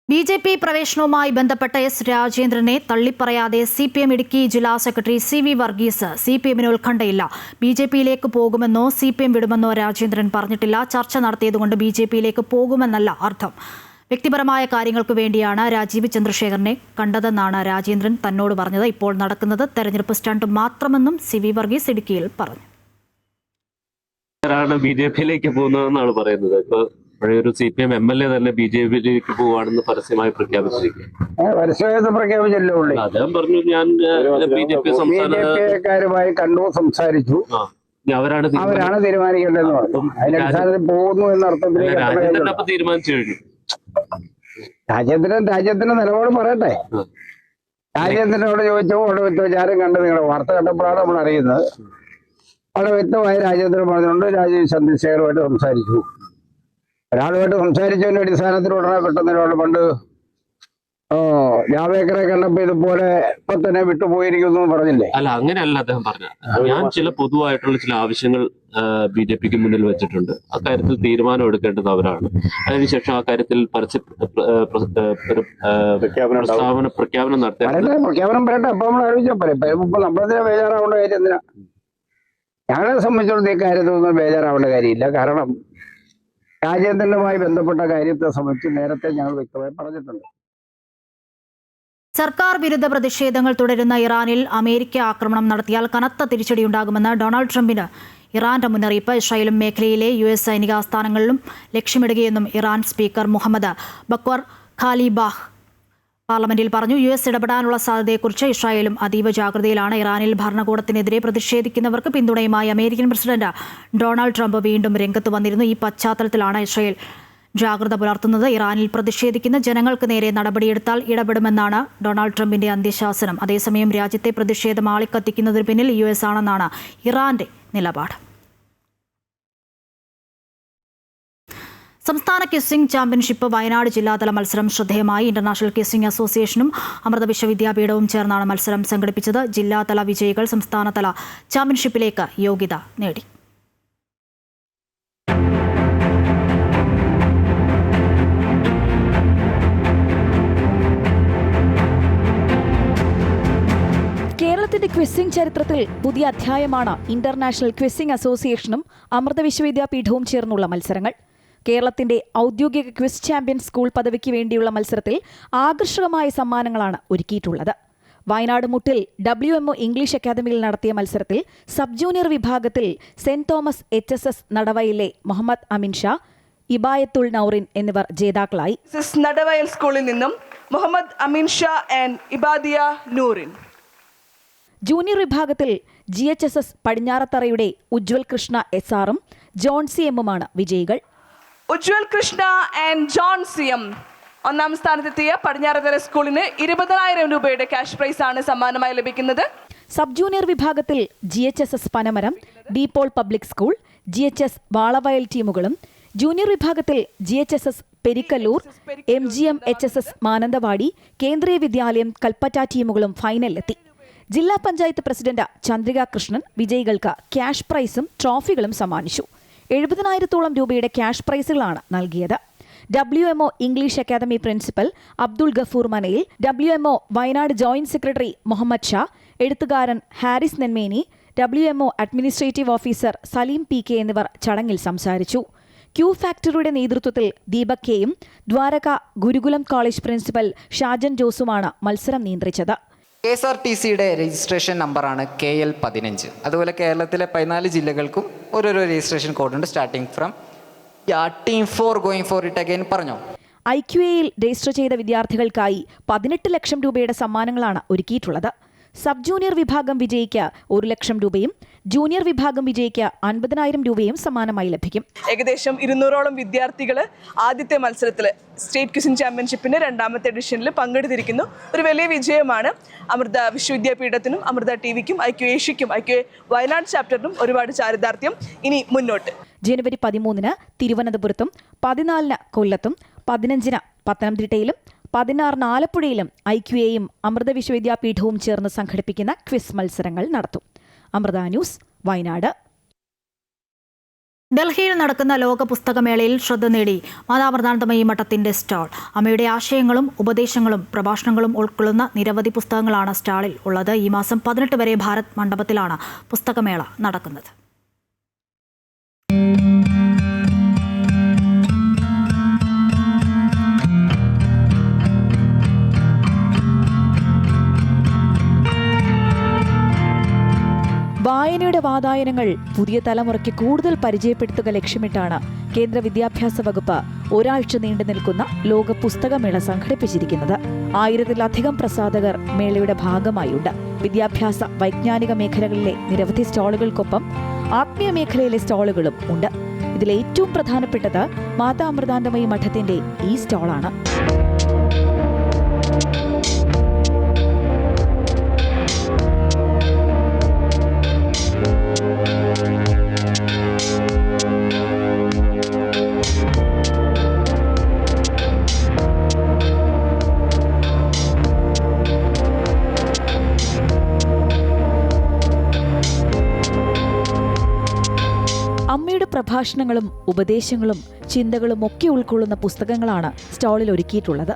BJP പ്രവേശനവുമായി ബന്ധപ്പെട്ട S രാജേന്ദ്രനെ തള്ളിപ്പറയാതെ CPM ഇടുക്കി ജില്ലാ സെക്രട്ടറി CV വർഗീസ്. CPMന് ഉത്കണ്ഠയില്ല. BJPയിലേക്ക് പോകുമെന്നോ CPM വിടുമെന്നോ രാജേന്ദ്രൻ പറഞ്ഞിട്ടില്ല. ചർച്ച നടത്തിയതുകൊണ്ട് BJPയിലേക്ക് പോകുമെന്നല്ല അർത്ഥം. വ്യക്തിപരമായ കാര്യങ്ങൾക്ക് വേണ്ടിയാണ് രാജീവ് ചന്ദ്രശേഖരനെ കണ്ടതെന്നാണ് രാജേന്ദ്രൻ തന്നോട് പറഞ്ഞത്. ഇപ്പോൾ നടക്കുന്നത് തെരഞ്ഞെടുപ്പ് സ്റ്റണ്ട് മാത്രമെന്നും CV വർഗീസ് ഇടുക്കിയിൽ പറഞ്ഞു. BJPയിലേക്ക് പോകുന്നതെന്നാണ് പറയുന്നത്. ഇപ്പൊ പഴയൊരു CPM MLA തന്നെ BJPയിലേക്ക് പോവാണെന്ന് പരസ്യമായി പ്രഖ്യാപിച്ചല്ലോ. അദ്ദേഹം പറഞ്ഞു, ഞാൻ BJP സംസ്ഥാനക്കാരുമായി കണ്ടു, സംസാരിച്ചു, അവരാണ് തീരുമാനിക്കേണ്ടതെന്ന് പറഞ്ഞു. അതിന്റെ അടിസ്ഥാനത്തിൽ പോകുന്നു എന്ന അർത്ഥത്തിലേക്ക് രാജേന്ദ്രൻ അപ്പൊ തീരുമാനിച്ചു കഴിഞ്ഞു. രാജ്യത്തിന്റെ നിലപാട് പറയട്ടെ. രാജേന്ദ്രനോട് ചോദിച്ചോ ആരും കണ്ട് നിങ്ങളുടെ വാർത്ത കണ്ടപ്പോഴാണ് നമ്മൾ അറിയുന്നത്. വളരെ വ്യക്തമായി രാജേന്ദ്രൻ പറഞ്ഞുകൊണ്ട് രാജീവ് ചന്ദ്രശേഖരുമായിട്ട് സംസാരിച്ചു. ഒരാളുമായിട്ട് സംസാരിച്ചതിന്റെ അടിസ്ഥാനത്തിൽ ഉടനെ പെട്ടെന്ന് പണ്ട് ജാവേക്കറെ കണ്ടപ്പോ ഇതുപോലെ ഇപ്പൊ തന്നെ വിട്ടുപോയിരിക്കുന്നു പറഞ്ഞില്ലേ? അല്ല, അങ്ങനെയല്ല അദ്ദേഹം പറഞ്ഞത്. ഞാൻ ചില പൊതുവായിട്ടുള്ള ചില ആവശ്യങ്ങൾ BJPക്ക് മുന്നിൽ വെച്ചിട്ടുണ്ട്. അക്കാര്യത്തിൽ തീരുമാനം എടുക്കേണ്ടത് അവരാണ്. അതിനുശേഷം ആ കാര്യത്തിൽ പ്രഖ്യാപനം നടത്തിയ പ്രഖ്യാപനം പറയട്ടെ. അപ്പൊ നമ്മൾ ആലോചിച്ചാൽ പോരെ. ഇപ്പൊ നമ്മളതിനെ ബേജാറാവേണ്ട കാര്യം എന്തിനാ? ഞങ്ങളെ സംബന്ധിച്ചിടത്തോളം ഈ കാര്യത്തിലൊന്നും ബേജാറാവേണ്ട കാര്യമില്ല. കാരണം രാജ്യാന്തരവുമായി ബന്ധപ്പെട്ട കാര്യത്തെ സംബന്ധിച്ച് നേരത്തെ ഞങ്ങൾ വ്യക്തമായി പറഞ്ഞിട്ടുണ്ട്. സർക്കാർ വിരുദ്ധ പ്രതിഷേധങ്ങൾ തുടരുന്ന ഇറാനിൽ അമേരിക്ക ആക്രമണം നടത്തിയാൽ കനത്ത തിരിച്ചടിയുണ്ടാകുമെന്ന് ഡൊണാൾഡ് ട്രംപിന് ഇറാന്റെ മുന്നറിയിപ്പ്. ഇസ്രായേലും മേഖലയിലെ US സൈനിക ആസ്ഥാനങ്ങളിലും ലക്ഷ്യമിടുകയെന്നും ഇറാൻ സ്പീക്കർ മുഹമ്മദ് ബക്വർ ഖാലിബാഹ് പാർലമെന്റിൽ പറഞ്ഞു. US ഇടപെടാനുള്ള സാധ്യതയെക്കുറിച്ച് ഇസ്രായേലും അതീവ ജാഗ്രതയിലാണ്. ഇറാനിൽ ഭരണകൂടത്തിനെതിരെ പ്രതിഷേധിക്കുന്നവർക്ക് പിന്തുണയുമായി അമേരിക്കൻ പ്രസിഡന്റ് ഡൊണാൾഡ് ട്രംപ് വീണ്ടും രംഗത്ത് വന്നിരുന്നു. ഈ പശ്ചാത്തലത്തിലാണ് ഇസ്രായേൽ ജാഗ്രത പുലർത്തുന്നത്. ഇറാനിൽ പ്രതിഷേധിക്കുന്ന ജനങ്ങൾക്ക് നേരെ നടപടിയെടുത്താൽ ഇടപെടുമെന്നാണ് ഡൊണാൾഡ് ട്രംപിന്റെ അന്ത്യശാസനം. അതേസമയം രാജ്യത്തെ പ്രതിഷേധം ആളിക്കത്തിക്കുന്നതിന് പിന്നിൽ US ആണെന്നാണ് ഇറാന്റെ നിലപാട്. സംസ്ഥാന കിസ്സിംഗ് ചാമ്പ്യൻഷിപ്പ് വയനാട് ജില്ലാതല മത്സരം ശ്രദ്ധേയമായി. ഇന്റർനാഷണൽ കിസ്സിംഗ് അസോസിയേഷനും അമൃത വിശ്വവിദ്യാപീഠവും ചേർന്നാണ് മത്സരം സംഘടിപ്പിച്ചത്. ജില്ലാതല വിജയികൾ സംസ്ഥാനതല ചാമ്പ്യൻഷിപ്പിലേക്ക് യോഗ്യത നേടി. കേരളത്തിന്റെ ക്വിസ്സിംഗ് ചരിത്രത്തിൽ പുതിയ അധ്യായമാണ് ഇന്റർനാഷണൽ ക്വിസ്സിംഗ് അസോസിയേഷനും അമൃത വിശ്വവിദ്യാപീഠവും ചേർന്നുള്ള മത്സരങ്ങൾ. കേരളത്തിന്റെ ഔദ്യോഗിക ക്വിസ് ചാമ്പ്യൻ സ്കൂൾ പദവിക്ക് വേണ്ടിയുള്ള മത്സരത്തിൽ ആകർഷകമായ സമ്മാനങ്ങളാണ് ഒരുക്കിയിട്ടുള്ളത്. വയനാട് മുട്ടിൽ WMO ഇംഗ്ലീഷ് അക്കാദമിയിൽ നടത്തിയ മത്സരത്തിൽ സബ് ജൂനിയർ വിഭാഗത്തിൽ സെന്റ് തോമസ് HSS നടവയിലെ മുഹമ്മദ് അമിൻ ഷാ, ഇബായത്തുൽ നൌറിൻ എന്നിവർ ജേതാക്കളായി. നടവയൽ സ്കൂളിൽ നിന്നും മുഹമ്മദ് അമിൻ ഷാ ആൻഡ് ഇബാദിയ നൂറിൻ. ജൂനിയർ വിഭാഗത്തിൽ GHSS പടിഞ്ഞാറത്തറയുടെ ഉജ്വൽ കൃഷ്ണ SRും ജോൺ CMുമാണ് വിജയികൾ. Ujwal Krishna and John CM ഒന്നാം സ്ഥാനത്തെത്തിയ പടിഞ്ഞാറത്തറ സ്കൂളിന് 20,000 രൂപയുടെ ക്യാഷ് പ്രൈസ് ആണ് സമ്മാനമായി ലഭിക്കുന്നത്. സബ് ജൂനിയർ വിഭാഗത്തിൽ GHSS Panamaram, DePaul public school, GHS Valavayal ടീമുകളും, ജൂനിയർ വിഭാഗത്തിൽ GHSS Perikkallur, MGM HSS Mananthavady, കേന്ദ്രീയ വിദ്യാലയം കൽപ്പറ്റ ടീമുകളും ഫൈനലിലെത്തി. ജില്ലാ പഞ്ചായത്ത് പ്രസിഡന്റ് ചന്ദ്രിക കൃഷ്ണൻ വിജയികൾക്ക് ക്യാഷ് പ്രൈസും ട്രോഫികളും സമ്മാനിച്ചു. 70,000 രൂപയുടെ ക്യാഷ് പ്രൈസുകളാണ് നൽകിയത്. WMO English academy principal Abdul Gafoor Manayil, WMO Wayanad joint secretary Muhammad Shah, എഴുത്തുകാരൻ Haris Nenmeni, WMO administrative officer Saleem PK എന്നിവർ ചടങ്ങിൽ സംസാരിച്ചു. ക്യൂ ഫാക്ടറിയുടെ നേതൃത്വത്തിൽ ദീപക് കെയും ദ്വാരക ഗുരുകുലം കോളേജ് പ്രിൻസിപ്പൽ ഷാജൻ ജോസുമാണ് മത്സരം നിയന്ത്രിച്ചത്. KSRTCയുടെ രജിസ്ട്രേഷൻ നമ്പറാണ് KL 15. അതുപോലെ കേരളത്തിലെ 14 ജില്ലകൾക്കും ഓരോരോ രജിസ്ട്രേഷൻ കോഡുണ്ട്. Starting from team 4 going for it again പറഞ്ഞോ. IQAയിൽ രജിസ്റ്റർ ചെയ്ത വിദ്യാർത്ഥികൾക്കായി 18 ലക്ഷം രൂപയുടെ സമ്മാനങ്ങളാണ് ഒരുക്കിയിട്ടുള്ളത്. സബ് ജൂനിയർ വിഭാഗം വിജയിക്ക് 1 ലക്ഷം രൂപയും ജൂനിയർ വിഭാഗം വിജയിക്ക് 50,000 രൂപയും സമ്മാനമായി ലഭിക്കും. ഏകദേശം 200ഓളം വിദ്യാർത്ഥികൾ ആദ്യത്തെ മത്സരത്തിൽ സ്റ്റേറ്റ് ക്വിസിംഗ് ചാമ്പ്യൻഷിപ്പിന്റെ 2ാമത്തെ എഡിഷനിൽ പങ്കെടുത്തിരിക്കുന്നു. ഒരു വലിയ വിജയമാണ്. അമൃത വിശ്വവിദ്യാപീഠത്തിനും അമൃത TVക്കും IQ ഏഷ്യയ്ക്കും IQ വയനാട് ചാപ്റ്ററിനും ഒരുപാട് ചാരിതാർത്ഥ്യം. ഇനി മുന്നോട്ട്. ജനുവരി 13 തിരുവനന്തപുരത്തും 14 കൊല്ലത്തും 15 പത്തനംതിട്ടയിലും 16 ആലപ്പുഴയിലും IQAയും അമൃത വിശ്വവിദ്യാപീഠവും ചേർന്ന് സംഘടിപ്പിക്കുന്ന ക്വിസ് മത്സരങ്ങൾ നടത്തും. അമൃത ന്യൂസ്, വയനാട്. ഡൽഹിയിൽ നടക്കുന്ന ലോക പുസ്തകമേളയിൽ ശ്രദ്ധ നേടി മാതാമൃതാനന്ദമയി മഠത്തിന്റെ സ്റ്റാൾ. അമ്മയുടെ ആശയങ്ങളും ഉപദേശങ്ങളും പ്രഭാഷണങ്ങളും ഉൾക്കൊള്ളുന്ന നിരവധി പുസ്തകങ്ങളാണ് സ്റ്റാളിൽ ഉള്ളത്. ഈ മാസം 18 വരെ ഭാരത് മണ്ഡപത്തിലാണ് പുസ്തകമേള നടക്കുന്നത്. വായനയുടെ വാതായനങ്ങൾ പുതിയ തലമുറയ്ക്ക് കൂടുതൽ പരിചയപ്പെടുത്തുക ലക്ഷ്യമിട്ടാണ് കേന്ദ്ര വിദ്യാഭ്യാസ വകുപ്പ് ഒരാഴ്ച നീണ്ടു നിൽക്കുന്ന ലോക പുസ്തകമേള സംഘടിപ്പിച്ചിരിക്കുന്നത്. 1000-ലധികം പ്രസാധകർ മേളയുടെ ഭാഗമായുണ്ട്. വിദ്യാഭ്യാസ വൈജ്ഞാനിക മേഖലകളിലെ നിരവധി സ്റ്റാളുകൾക്കൊപ്പം ആത്മീയ മേഖലയിലെ സ്റ്റാളുകളും ഉണ്ട്. ഇതിലേറ്റവും പ്രധാനപ്പെട്ടത് മാതാ അമൃതാനന്ദമയി മഠത്തിന്റെ ഈ സ്റ്റാളാണ്. അമ്മയുടെ പ്രഭാഷണങ്ങളും ഉപദേശങ്ങളും ചിന്തകളും ഒക്കെ ഉൾക്കൊള്ളുന്ന പുസ്തകങ്ങളാണ് സ്റ്റാളിൽ ഒരുക്കിയിട്ടുള്ളത്.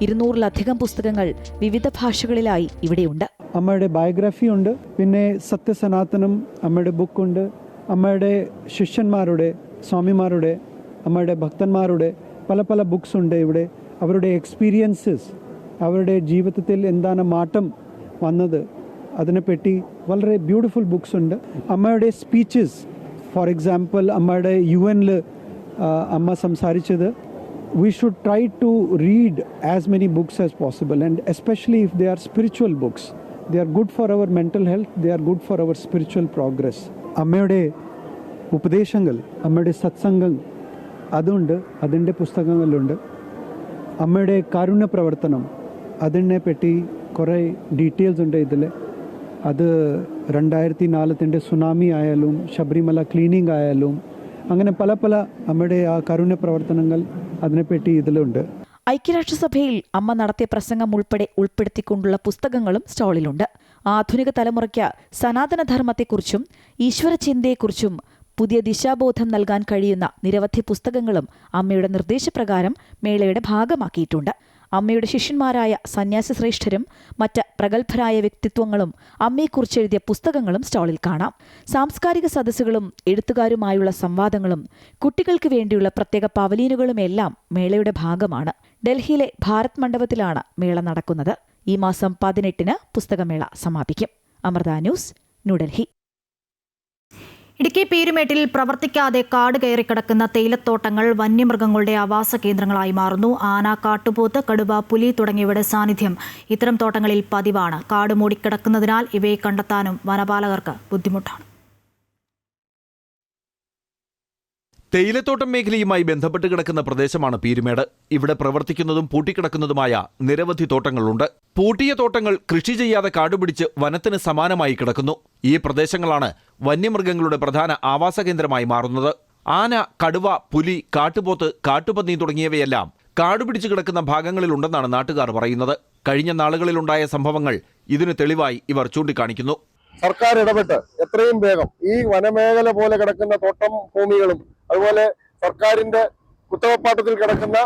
200-ലധികം പുസ്തകങ്ങൾ വിവിധ ഭാഷകളിലായി ഇവിടെയുണ്ട്. അമ്മയുടെ ബയോഗ്രഫി ഉണ്ട്, പിന്നെ സത്യസനാതനം അമ്മയുടെ ബുക്കുണ്ട്, അമ്മയുടെ ശിഷ്യന്മാരുടെ, സ്വാമിമാരുടെ, അമ്മയുടെ ഭക്തന്മാരുടെ പല പല ബുക്സ് ഉണ്ട് ഇവിടെ. അവരുടെ എക്സ്പീരിയൻസസ്, അവരുടെ ജീവിതത്തിൽ എന്താണ് മാറ്റം വന്നത് അതിനെപ്പറ്റി വളരെ ബ്യൂട്ടിഫുൾ ബുക്സ് ഉണ്ട്. അമ്മയുടെ സ്പീച്ചസ്, ഫോർ എക്സാമ്പിൾ അമ്മയുടെ UN അമ്മ സംസാരിച്ചത്, we should try to read as many books as possible, and especially if they are spiritual books. They are good for our mental health, they are good for our spiritual progress. അമ്മയുടെ ഉപദേശങ്ങൾ, അമ്മയുടെ സത്സംഗം അതുണ്ട്, അതിൻ്റെ പുസ്തകങ്ങളുണ്ട്. അമ്മയുടെ കാരുണ്യ പ്രവർത്തനം, അതിനെ പറ്റി കുറേ ഡീറ്റെയിൽസ് ഉണ്ട് ഇതിൽ. അത് 2004 സുനാമി ആയാലും ശബരിമല ക്ലീനിങ് ആയാലും അങ്ങനെ പല പല അമ്മയുടെ ആ കാരുണ്യ പ്രവർത്തനങ്ങൾ അതിനെപ്പറ്റി ഇതിലുണ്ട്. ഐക്യരാഷ്ട്രസഭയിൽ അമ്മ നടത്തിയ പ്രസംഗം ഉൾപ്പെടെ ഉൾപ്പെടുത്തിക്കൊണ്ടുള്ള പുസ്തകങ്ങളും സ്റ്റാളിലുണ്ട്. ആധുനിക തലമുറയ്ക്ക് സനാതനധർമ്മത്തെക്കുറിച്ചും ഈശ്വരചിന്തയെക്കുറിച്ചും പുതിയ ദിശാബോധം നൽകാൻ കഴിയുന്ന നിരവധി പുസ്തകങ്ങളും അമ്മയുടെ നിർദ്ദേശപ്രകാരം മേളയുടെ ഭാഗമാക്കിയിട്ടുണ്ട്. അമ്മയുടെ ശിഷ്യന്മാരായ സന്യാസിശ്രേഷ്ഠരും മറ്റ് പ്രഗത്ഭരായ വ്യക്തിത്വങ്ങളും അമ്മയെക്കുറിച്ച് എഴുതിയ പുസ്തകങ്ങളും സ്റ്റാളിൽ കാണാം. സാംസ്കാരിക സദസ്സുകളും എഴുത്തുകാരുമായുള്ള സംവാദങ്ങളും കുട്ടികൾക്ക് വേണ്ടിയുള്ള പ്രത്യേക പവലീനുകളുമെല്ലാം മേളയുടെ ഭാഗമാണ്. ഡൽഹിയിലെ ഭാരത് മണ്ഡപത്തിലാണ് മേള നടക്കുന്നത്. ഈ മാസം 18-ന് പുസ്തകമേള സമാപിക്കും. അമൃത ന്യൂസ്, ന്യൂഡൽഹി. ഇടുക്കി പീരുമേട്ടിൽ പ്രവർത്തിക്കാതെ കാട് കയറിക്കിടക്കുന്ന തേയിലത്തോട്ടങ്ങൾ വന്യമൃഗങ്ങളുടെ ആവാസ കേന്ദ്രങ്ങളായി മാറുന്നു. ആന, കാട്ടുപോത്ത്, കടുവ, പുലി തുടങ്ങിയവയുടെ സാന്നിധ്യം ഇത്തരം തോട്ടങ്ങളിൽ പതിവാണ്. കാട് മൂടിക്കിടക്കുന്നതിനാൽ ഇവയെ കണ്ടെത്താനും വനപാലകർക്ക് ബുദ്ധിമുട്ടാണ്. തേയിലത്തോട്ടം മേഖലയുമായി ബന്ധപ്പെട്ട് കിടക്കുന്ന പ്രദേശമാണ് പീരുമേട്. ഇവിടെ പ്രവർത്തിക്കുന്നതും പൂട്ടിക്കിടക്കുന്നതുമായ നിരവധി തോട്ടങ്ങളുണ്ട്. പൂട്ടിയ തോട്ടങ്ങൾ കൃഷി ചെയ്യാതെ കാടുപിടിച്ച് വനത്തിന് സമാനമായി കിടക്കുന്നു. ഈ പ്രദേശങ്ങളാണ് വന്യമൃഗങ്ങളുടെ പ്രധാന ആവാസ കേന്ദ്രമായി മാറുന്നത്. ആന, കടുവ, പുലി, കാട്ടുപോത്ത്, കാട്ടുപന്നി തുടങ്ങിയവയെല്ലാം കാടുപിടിച്ച് കിടക്കുന്ന ഭാഗങ്ങളിലുണ്ടെന്നാണ് നാട്ടുകാർ പറയുന്നത്. കഴിഞ്ഞ നാളുകളിലുണ്ടായ സംഭവങ്ങൾ ഇതിന് തെളിവായി ഇവർ ചൂണ്ടിക്കാണിക്കുന്നു. സർക്കാർ ഇടപെട്ട് എത്രയും വേഗം ഈ വനമേഖല പോലെ കിടക്കുന്ന തോട്ടം ഭൂമികളും അതുപോലെ സർക്കാരിന്റെ കുത്തകപ്പാട്ടത്തിൽ കിടക്കുന്ന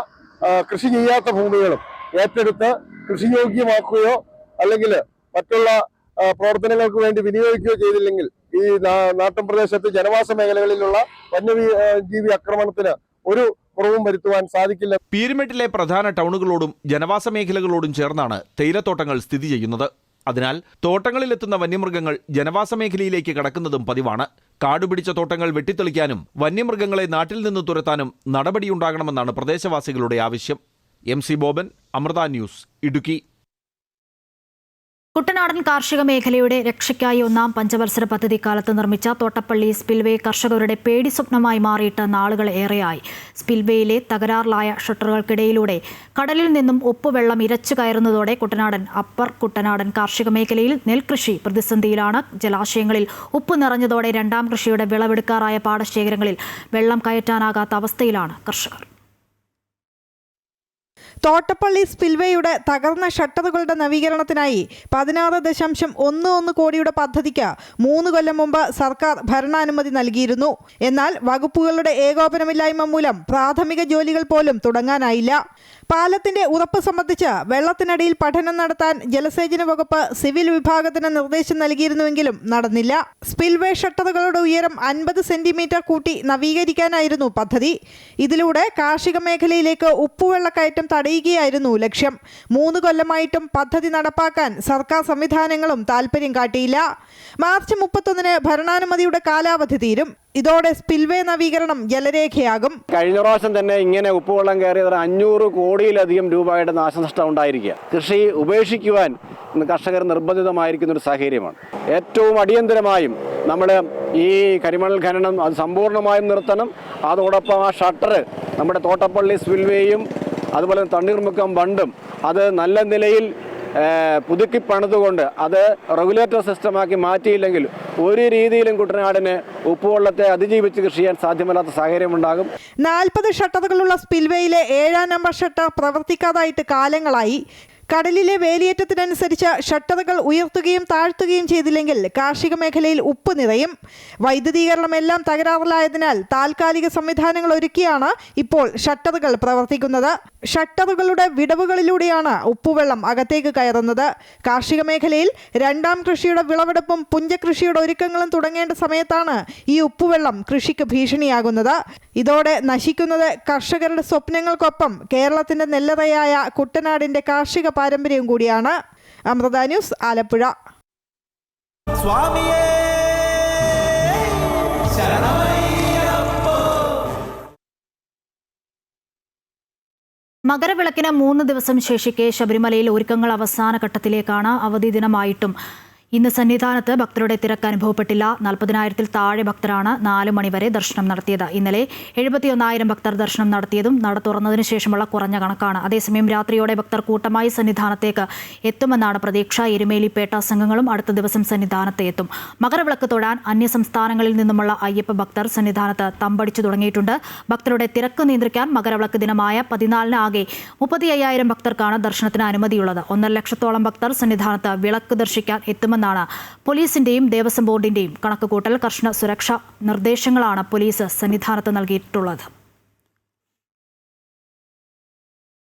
കൃഷി ചെയ്യാത്ത ഭൂമികളും ഏറ്റെടുത്ത് കൃഷിയോഗ്യമാക്കുകയോ അല്ലെങ്കിൽ മറ്റുള്ള പ്രവർത്തനങ്ങൾക്ക് വേണ്ടി വിനിയോഗിക്കുകയോ ചെയ്തില്ലെങ്കിൽ ഈ നാട്ടുപ്രദേശത്ത് ജനവാസ മേഖലകളിലുള്ള വന്യജീവി ആക്രമണത്തിന് ഒരു കുറവും വരുത്തുവാൻ സാധിക്കില്ല. പീരുമേട്ടിലെ പ്രധാന ടൗണുകളോടും ജനവാസ മേഖലകളോടും ചേർന്നാണ് തേയിലത്തോട്ടങ്ങൾ സ്ഥിതി ചെയ്യുന്നത്. അതിനാൽ തോട്ടങ്ങളിലെത്തുന്ന വന്യമൃഗങ്ങൾ ജനവാസ മേഖലയിലേക്ക് കടക്കുന്നതും പതിവാണ്. കാടുപിടിച്ച തോട്ടങ്ങൾ വെട്ടിത്തെളിക്കാനും വന്യമൃഗങ്ങളെ നാട്ടിൽ നിന്ന് തുരത്താനും നടപടിയുണ്ടാകണമെന്നാണ് പ്രദേശവാസികളുടെ ആവശ്യം. MC Boban, Amrita news, Idukki. കുട്ടനാടൻ കാർഷിക മേഖലയുടെ രക്ഷയ്ക്കായി 1ാം പഞ്ചവത്സര പദ്ധതി കാലത്ത് നിർമ്മിച്ച തോട്ടപ്പള്ളി സ്പിൽവേ കർഷകരുടെ പേടി സ്വപ്നമായി മാറിയിട്ട് നാളുകൾ ഏറെയായി. സ്പിൽവേയിലെ തകരാറിലായ ഷട്ടറുകൾക്കിടയിലൂടെ കടലിൽ നിന്നും ഉപ്പുവെള്ളം ഇരച്ചു കയറുന്നതോടെ കുട്ടനാടൻ, അപ്പർ കുട്ടനാടൻ കാർഷിക മേഖലയിൽ നെൽകൃഷി പ്രതിസന്ധിയിലാണ്. ജലാശയങ്ങളിൽ ഉപ്പ് നിറഞ്ഞതോടെ 2ാം കൃഷിയുടെ വിളവെടുക്കാറായ പാടശേഖരങ്ങളിൽ വെള്ളം കയറ്റാനാകാത്ത അവസ്ഥയിലാണ് കർഷകർ. തോട്ടപ്പള്ളി സ്പിൽവേയുടെ തകർന്ന ഷട്ടറുകളുടെ നവീകരണത്തിനായി 16.11 കോടിയുടെ പദ്ധതിക്ക് 3 കൊല്ലം മുമ്പ് സർക്കാർ ഭരണാനുമതി നൽകിയിരുന്നു. എന്നാൽ വകുപ്പുകളുടെ ഏകോപനമില്ലായ്മ മൂലം പ്രാഥമിക ജോലികൾ പോലും തുടങ്ങാനായില്ല. പാലത്തിന്റെ ഉറപ്പ് സംബന്ധിച്ച് വെള്ളത്തിനടിയിൽ പഠനം നടത്താൻ ജലസേചന വകുപ്പ് സിവിൽ വിഭാഗത്തിന് നിർദ്ദേശം നൽകിയിരുന്നുവെങ്കിലും നടന്നില്ല. സ്പിൽവേ ഷട്ടറുകളുടെ ഉയരം 50 സെന്റിമീറ്റർ കൂട്ടി നവീകരിക്കാനായിരുന്നു പദ്ധതി. ഇതിലൂടെ കാർഷിക മേഖലയിലേക്ക് ഉപ്പുവെള്ളക്കയറ്റം തടയുകയായിരുന്നു ലക്ഷ്യം. 3 കൊല്ലമായിട്ടും പദ്ധതി നടപ്പാക്കാൻ സർക്കാർ സംവിധാനങ്ങളും താൽപര്യം കാട്ടിയില്ല. മാർച്ച് 31-ന് ഭരണാനുമതിയുടെ കാലാവധി തീരും. ഇതോടെ സ്പിൽവേ നവീകരണം ജലരേഖയാകും. കഴിഞ്ഞ പ്രാവശ്യം തന്നെ ഇങ്ങനെ ഉപ്പുവെള്ളം കയറിയത് 500 കോടിയിലധികം രൂപയുടെ നാശനഷ്ടം ഉണ്ടായിരിക്കുക. കൃഷി ഉപേക്ഷിക്കുവാൻ കർഷകർ നിർബന്ധിതമായിരിക്കുന്ന ഒരു സാഹചര്യമാണ്. ഏറ്റവും അടിയന്തരമായും നമ്മൾ ഈ കരിമണൽ ഖനനം അത് സമ്പൂർണ്ണമായും നിർത്തണം. അതോടൊപ്പം ആ ഷട്ടർ നമ്മുടെ തോട്ടപ്പള്ളി സ്പിൽവേയും അതുപോലെ തണ്ണീർമുക്കം ബണ്ടും അത് നല്ല നിലയിൽ പുതുക്കി പണിതുകൊണ്ട് അത് റെഗുലേറ്റർ സിസ്റ്റമാക്കി മാറ്റിയില്ലെങ്കിൽ ഒരു രീതിയിലും കുട്ടനാടിന് ഉപ്പുവെള്ളത്തെ അതിജീവിച്ച് കൃഷി ചെയ്യാൻ സാധ്യമല്ലാത്ത സാഹചര്യമുണ്ടാകും. 40 ഷട്ടറുകളുള്ള സ്പിൽവേയിലെ 7ാം നമ്പർ ഷട്ടർ പ്രവർത്തിക്കാതായിട്ട് കാലങ്ങളായി. കടലിലെ വേലിയേറ്റത്തിനനുസരിച്ച് ഷട്ടറുകൾ ഉയർത്തുകയും താഴ്ത്തുകയും ചെയ്തില്ലെങ്കിൽ കാർഷിക മേഖലയിൽ ഉപ്പ് നിറയും. വൈദ്യുതീകരണമെല്ലാം തകരാറിലായതിനാൽ താൽക്കാലിക സംവിധാനങ്ങൾ ഒരുക്കിയാണ് ഇപ്പോൾ ഷട്ടറുകൾ പ്രവർത്തിക്കുന്നത്. ഷട്ടറുകളുടെ വിടവുകളിലൂടെയാണ് ഉപ്പുവെള്ളം അകത്തേക്ക് കയറുന്നത്. കാർഷിക മേഖലയിൽ 2ാം കൃഷിയുടെ വിളവെടുപ്പും പുഞ്ചകൃഷിയുടെ ഒരുക്കങ്ങളും തുടങ്ങേണ്ട സമയത്താണ് ഈ ഉപ്പുവെള്ളം കൃഷിക്ക് ഭീഷണിയാകുന്നത്. ഇതോടെ നശിക്കുന്നത് കർഷകരുടെ സ്വപ്നങ്ങൾക്കൊപ്പം കേരളത്തിന്റെ നെല്ലറയായ കുട്ടനാടിന്റെ കാർഷിക പാരമ്പര്യം കൂടിയാണ്. അമൃത ന്യൂസ്, ആലപ്പുഴ. മകരവിളക്കിന് 3 ദിവസം ശേഷിക്കെ ശബരിമലയിൽ ഒരുക്കങ്ങൾ അവസാന ഘട്ടത്തിലേക്കാണ്. അവധി ദിനമായിട്ടും ഇന്ന് സന്നിധാനത്ത് ഭക്തരുടെ തിരക്ക് അനുഭവപ്പെട്ടില്ല. 40,000-ൽ താഴെ ഭക്തരാണ് 4 മണിവരെ ദർശനം നടത്തിയത്. ഇന്നലെ 71,000 ഭക്തർ ദർശനം നടത്തിയതും നട തുറന്നതിനു ശേഷമുള്ള കുറഞ്ഞ കണക്കാണ്. അതേസമയം രാത്രിയോടെ ഭക്തർ കൂട്ടമായി സന്നിധാനത്തേക്ക് എത്തുമെന്നാണ് പ്രതീക്ഷ. എരുമേലിപ്പേട്ട സംഘങ്ങളും അടുത്ത ദിവസം സന്നിധാനത്ത് എത്തും. മകരവിളക്ക് തൊഴാൻ അന്യസംസ്ഥാനങ്ങളിൽ നിന്നുമുള്ള അയ്യപ്പ ഭക്തർ സന്നിധാനത്ത് തമ്പടിച്ചു തുടങ്ങിയിട്ടുണ്ട്. ഭക്തരുടെ തിരക്ക് നിയന്ത്രിക്കാൻ മകരവിളക്ക് ദിനമായ 14-ന് ആകെ 35,000 ഭക്തർക്കാണ് ദർശനത്തിന് അനുമതിയുള്ളത്. 1.5 ലക്ഷത്തോളം ഭക്തർ സന്നിധാനത്ത് വിളക്ക് ദർശിക്കാൻ എത്തുമെന്നാണ് പോലീസിന്റെയും ദേവസ്വം ബോർഡിന്റെയും കണക്കുകൂട്ടൽ. കർശന സുരക്ഷാ നിർദ്ദേശങ്ങളാണ് പോലീസ് സന്നിധാനത്ത് നൽകിയിട്ടുള്ളത്.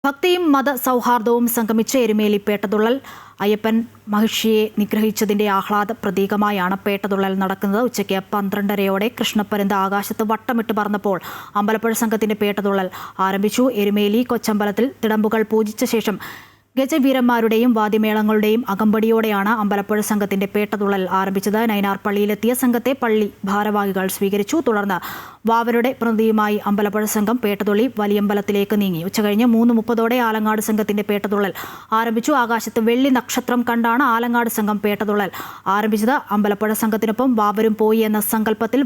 ഭക്തിയും മത സൗഹാർദ്ദവും സംഗമിച്ച് എരുമേലി പേട്ടതുള്ളൽ. അയ്യപ്പൻ മഹിഷിയെ നിഗ്രഹിച്ചതിന്റെ ആഹ്ലാദ പ്രതീകമായാണ് പേട്ടതുള്ളൽ നടക്കുന്നത്. ഉച്ചയ്ക്ക് 12:30 കൃഷ്ണപ്പരുന്ത് ആകാശത്ത് വട്ടമിട്ട് പറന്നപ്പോൾ അമ്പലപ്പുഴ സംഘത്തിന്റെ പേട്ടതുള്ളൽ ആരംഭിച്ചു. എരുമേലി കൊച്ചമ്പലത്തിൽ തിടമ്പുകൾ പൂജിച്ച ശേഷം ഗജവീരന്മാരുടെയും വാദ്യമേളങ്ങളുടെയും അകമ്പടിയോടെയാണ് അമ്പലപ്പുഴ സംഘത്തിന്റെ പേട്ടതുള്ളൽ ആരംഭിച്ചത്. നൈനാർ പള്ളിയിലെത്തിയ സംഘത്തെ പള്ളി ഭാരവാഹികൾ സ്വീകരിച്ചു. തുടർന്ന് വാവരുടെ പ്രതിനിധിയുമായി അമ്പലപ്പുഴ സംഘം പേട്ടതുള്ളി വലിയമ്പലത്തിലേക്ക് നീങ്ങി. ഉച്ചകഴിഞ്ഞ് 3:30 ആലങ്ങാട് സംഘത്തിന്റെ പേട്ടതുള്ളൽ ആരംഭിച്ചു. ആകാശത്ത് വെള്ളി നക്ഷത്രം കണ്ടാണ് ആലങ്ങാട് സംഘം പേട്ടതുള്ളൽ ആരംഭിച്ചത്. അമ്പലപ്പുഴ സംഘത്തിനൊപ്പം വാവരും പോയി എന്ന സങ്കല്പത്തിൽ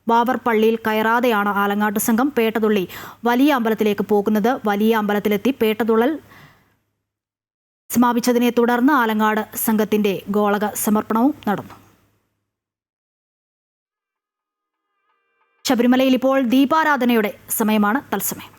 വാവർ പള്ളിയിൽ കയറാതെയാണ് ആലങ്ങാട് സംഘം പേട്ടതുള്ളി വലിയ അമ്പലത്തിലേക്ക് പോകുന്നത്. വലിയ അമ്പലത്തിലെത്തി പേട്ടതുള്ളൽ സമാപിച്ചതിനെ തുടർന്ന് ആലങ്ങാട് സംഘത്തിന്റെ ഗോളക സമർപ്പണവും നടന്നു. ശബരിമലയിൽ ഇപ്പോൾ ദീപാരാധനയുടെ സമയമാണ്. തത്സമയം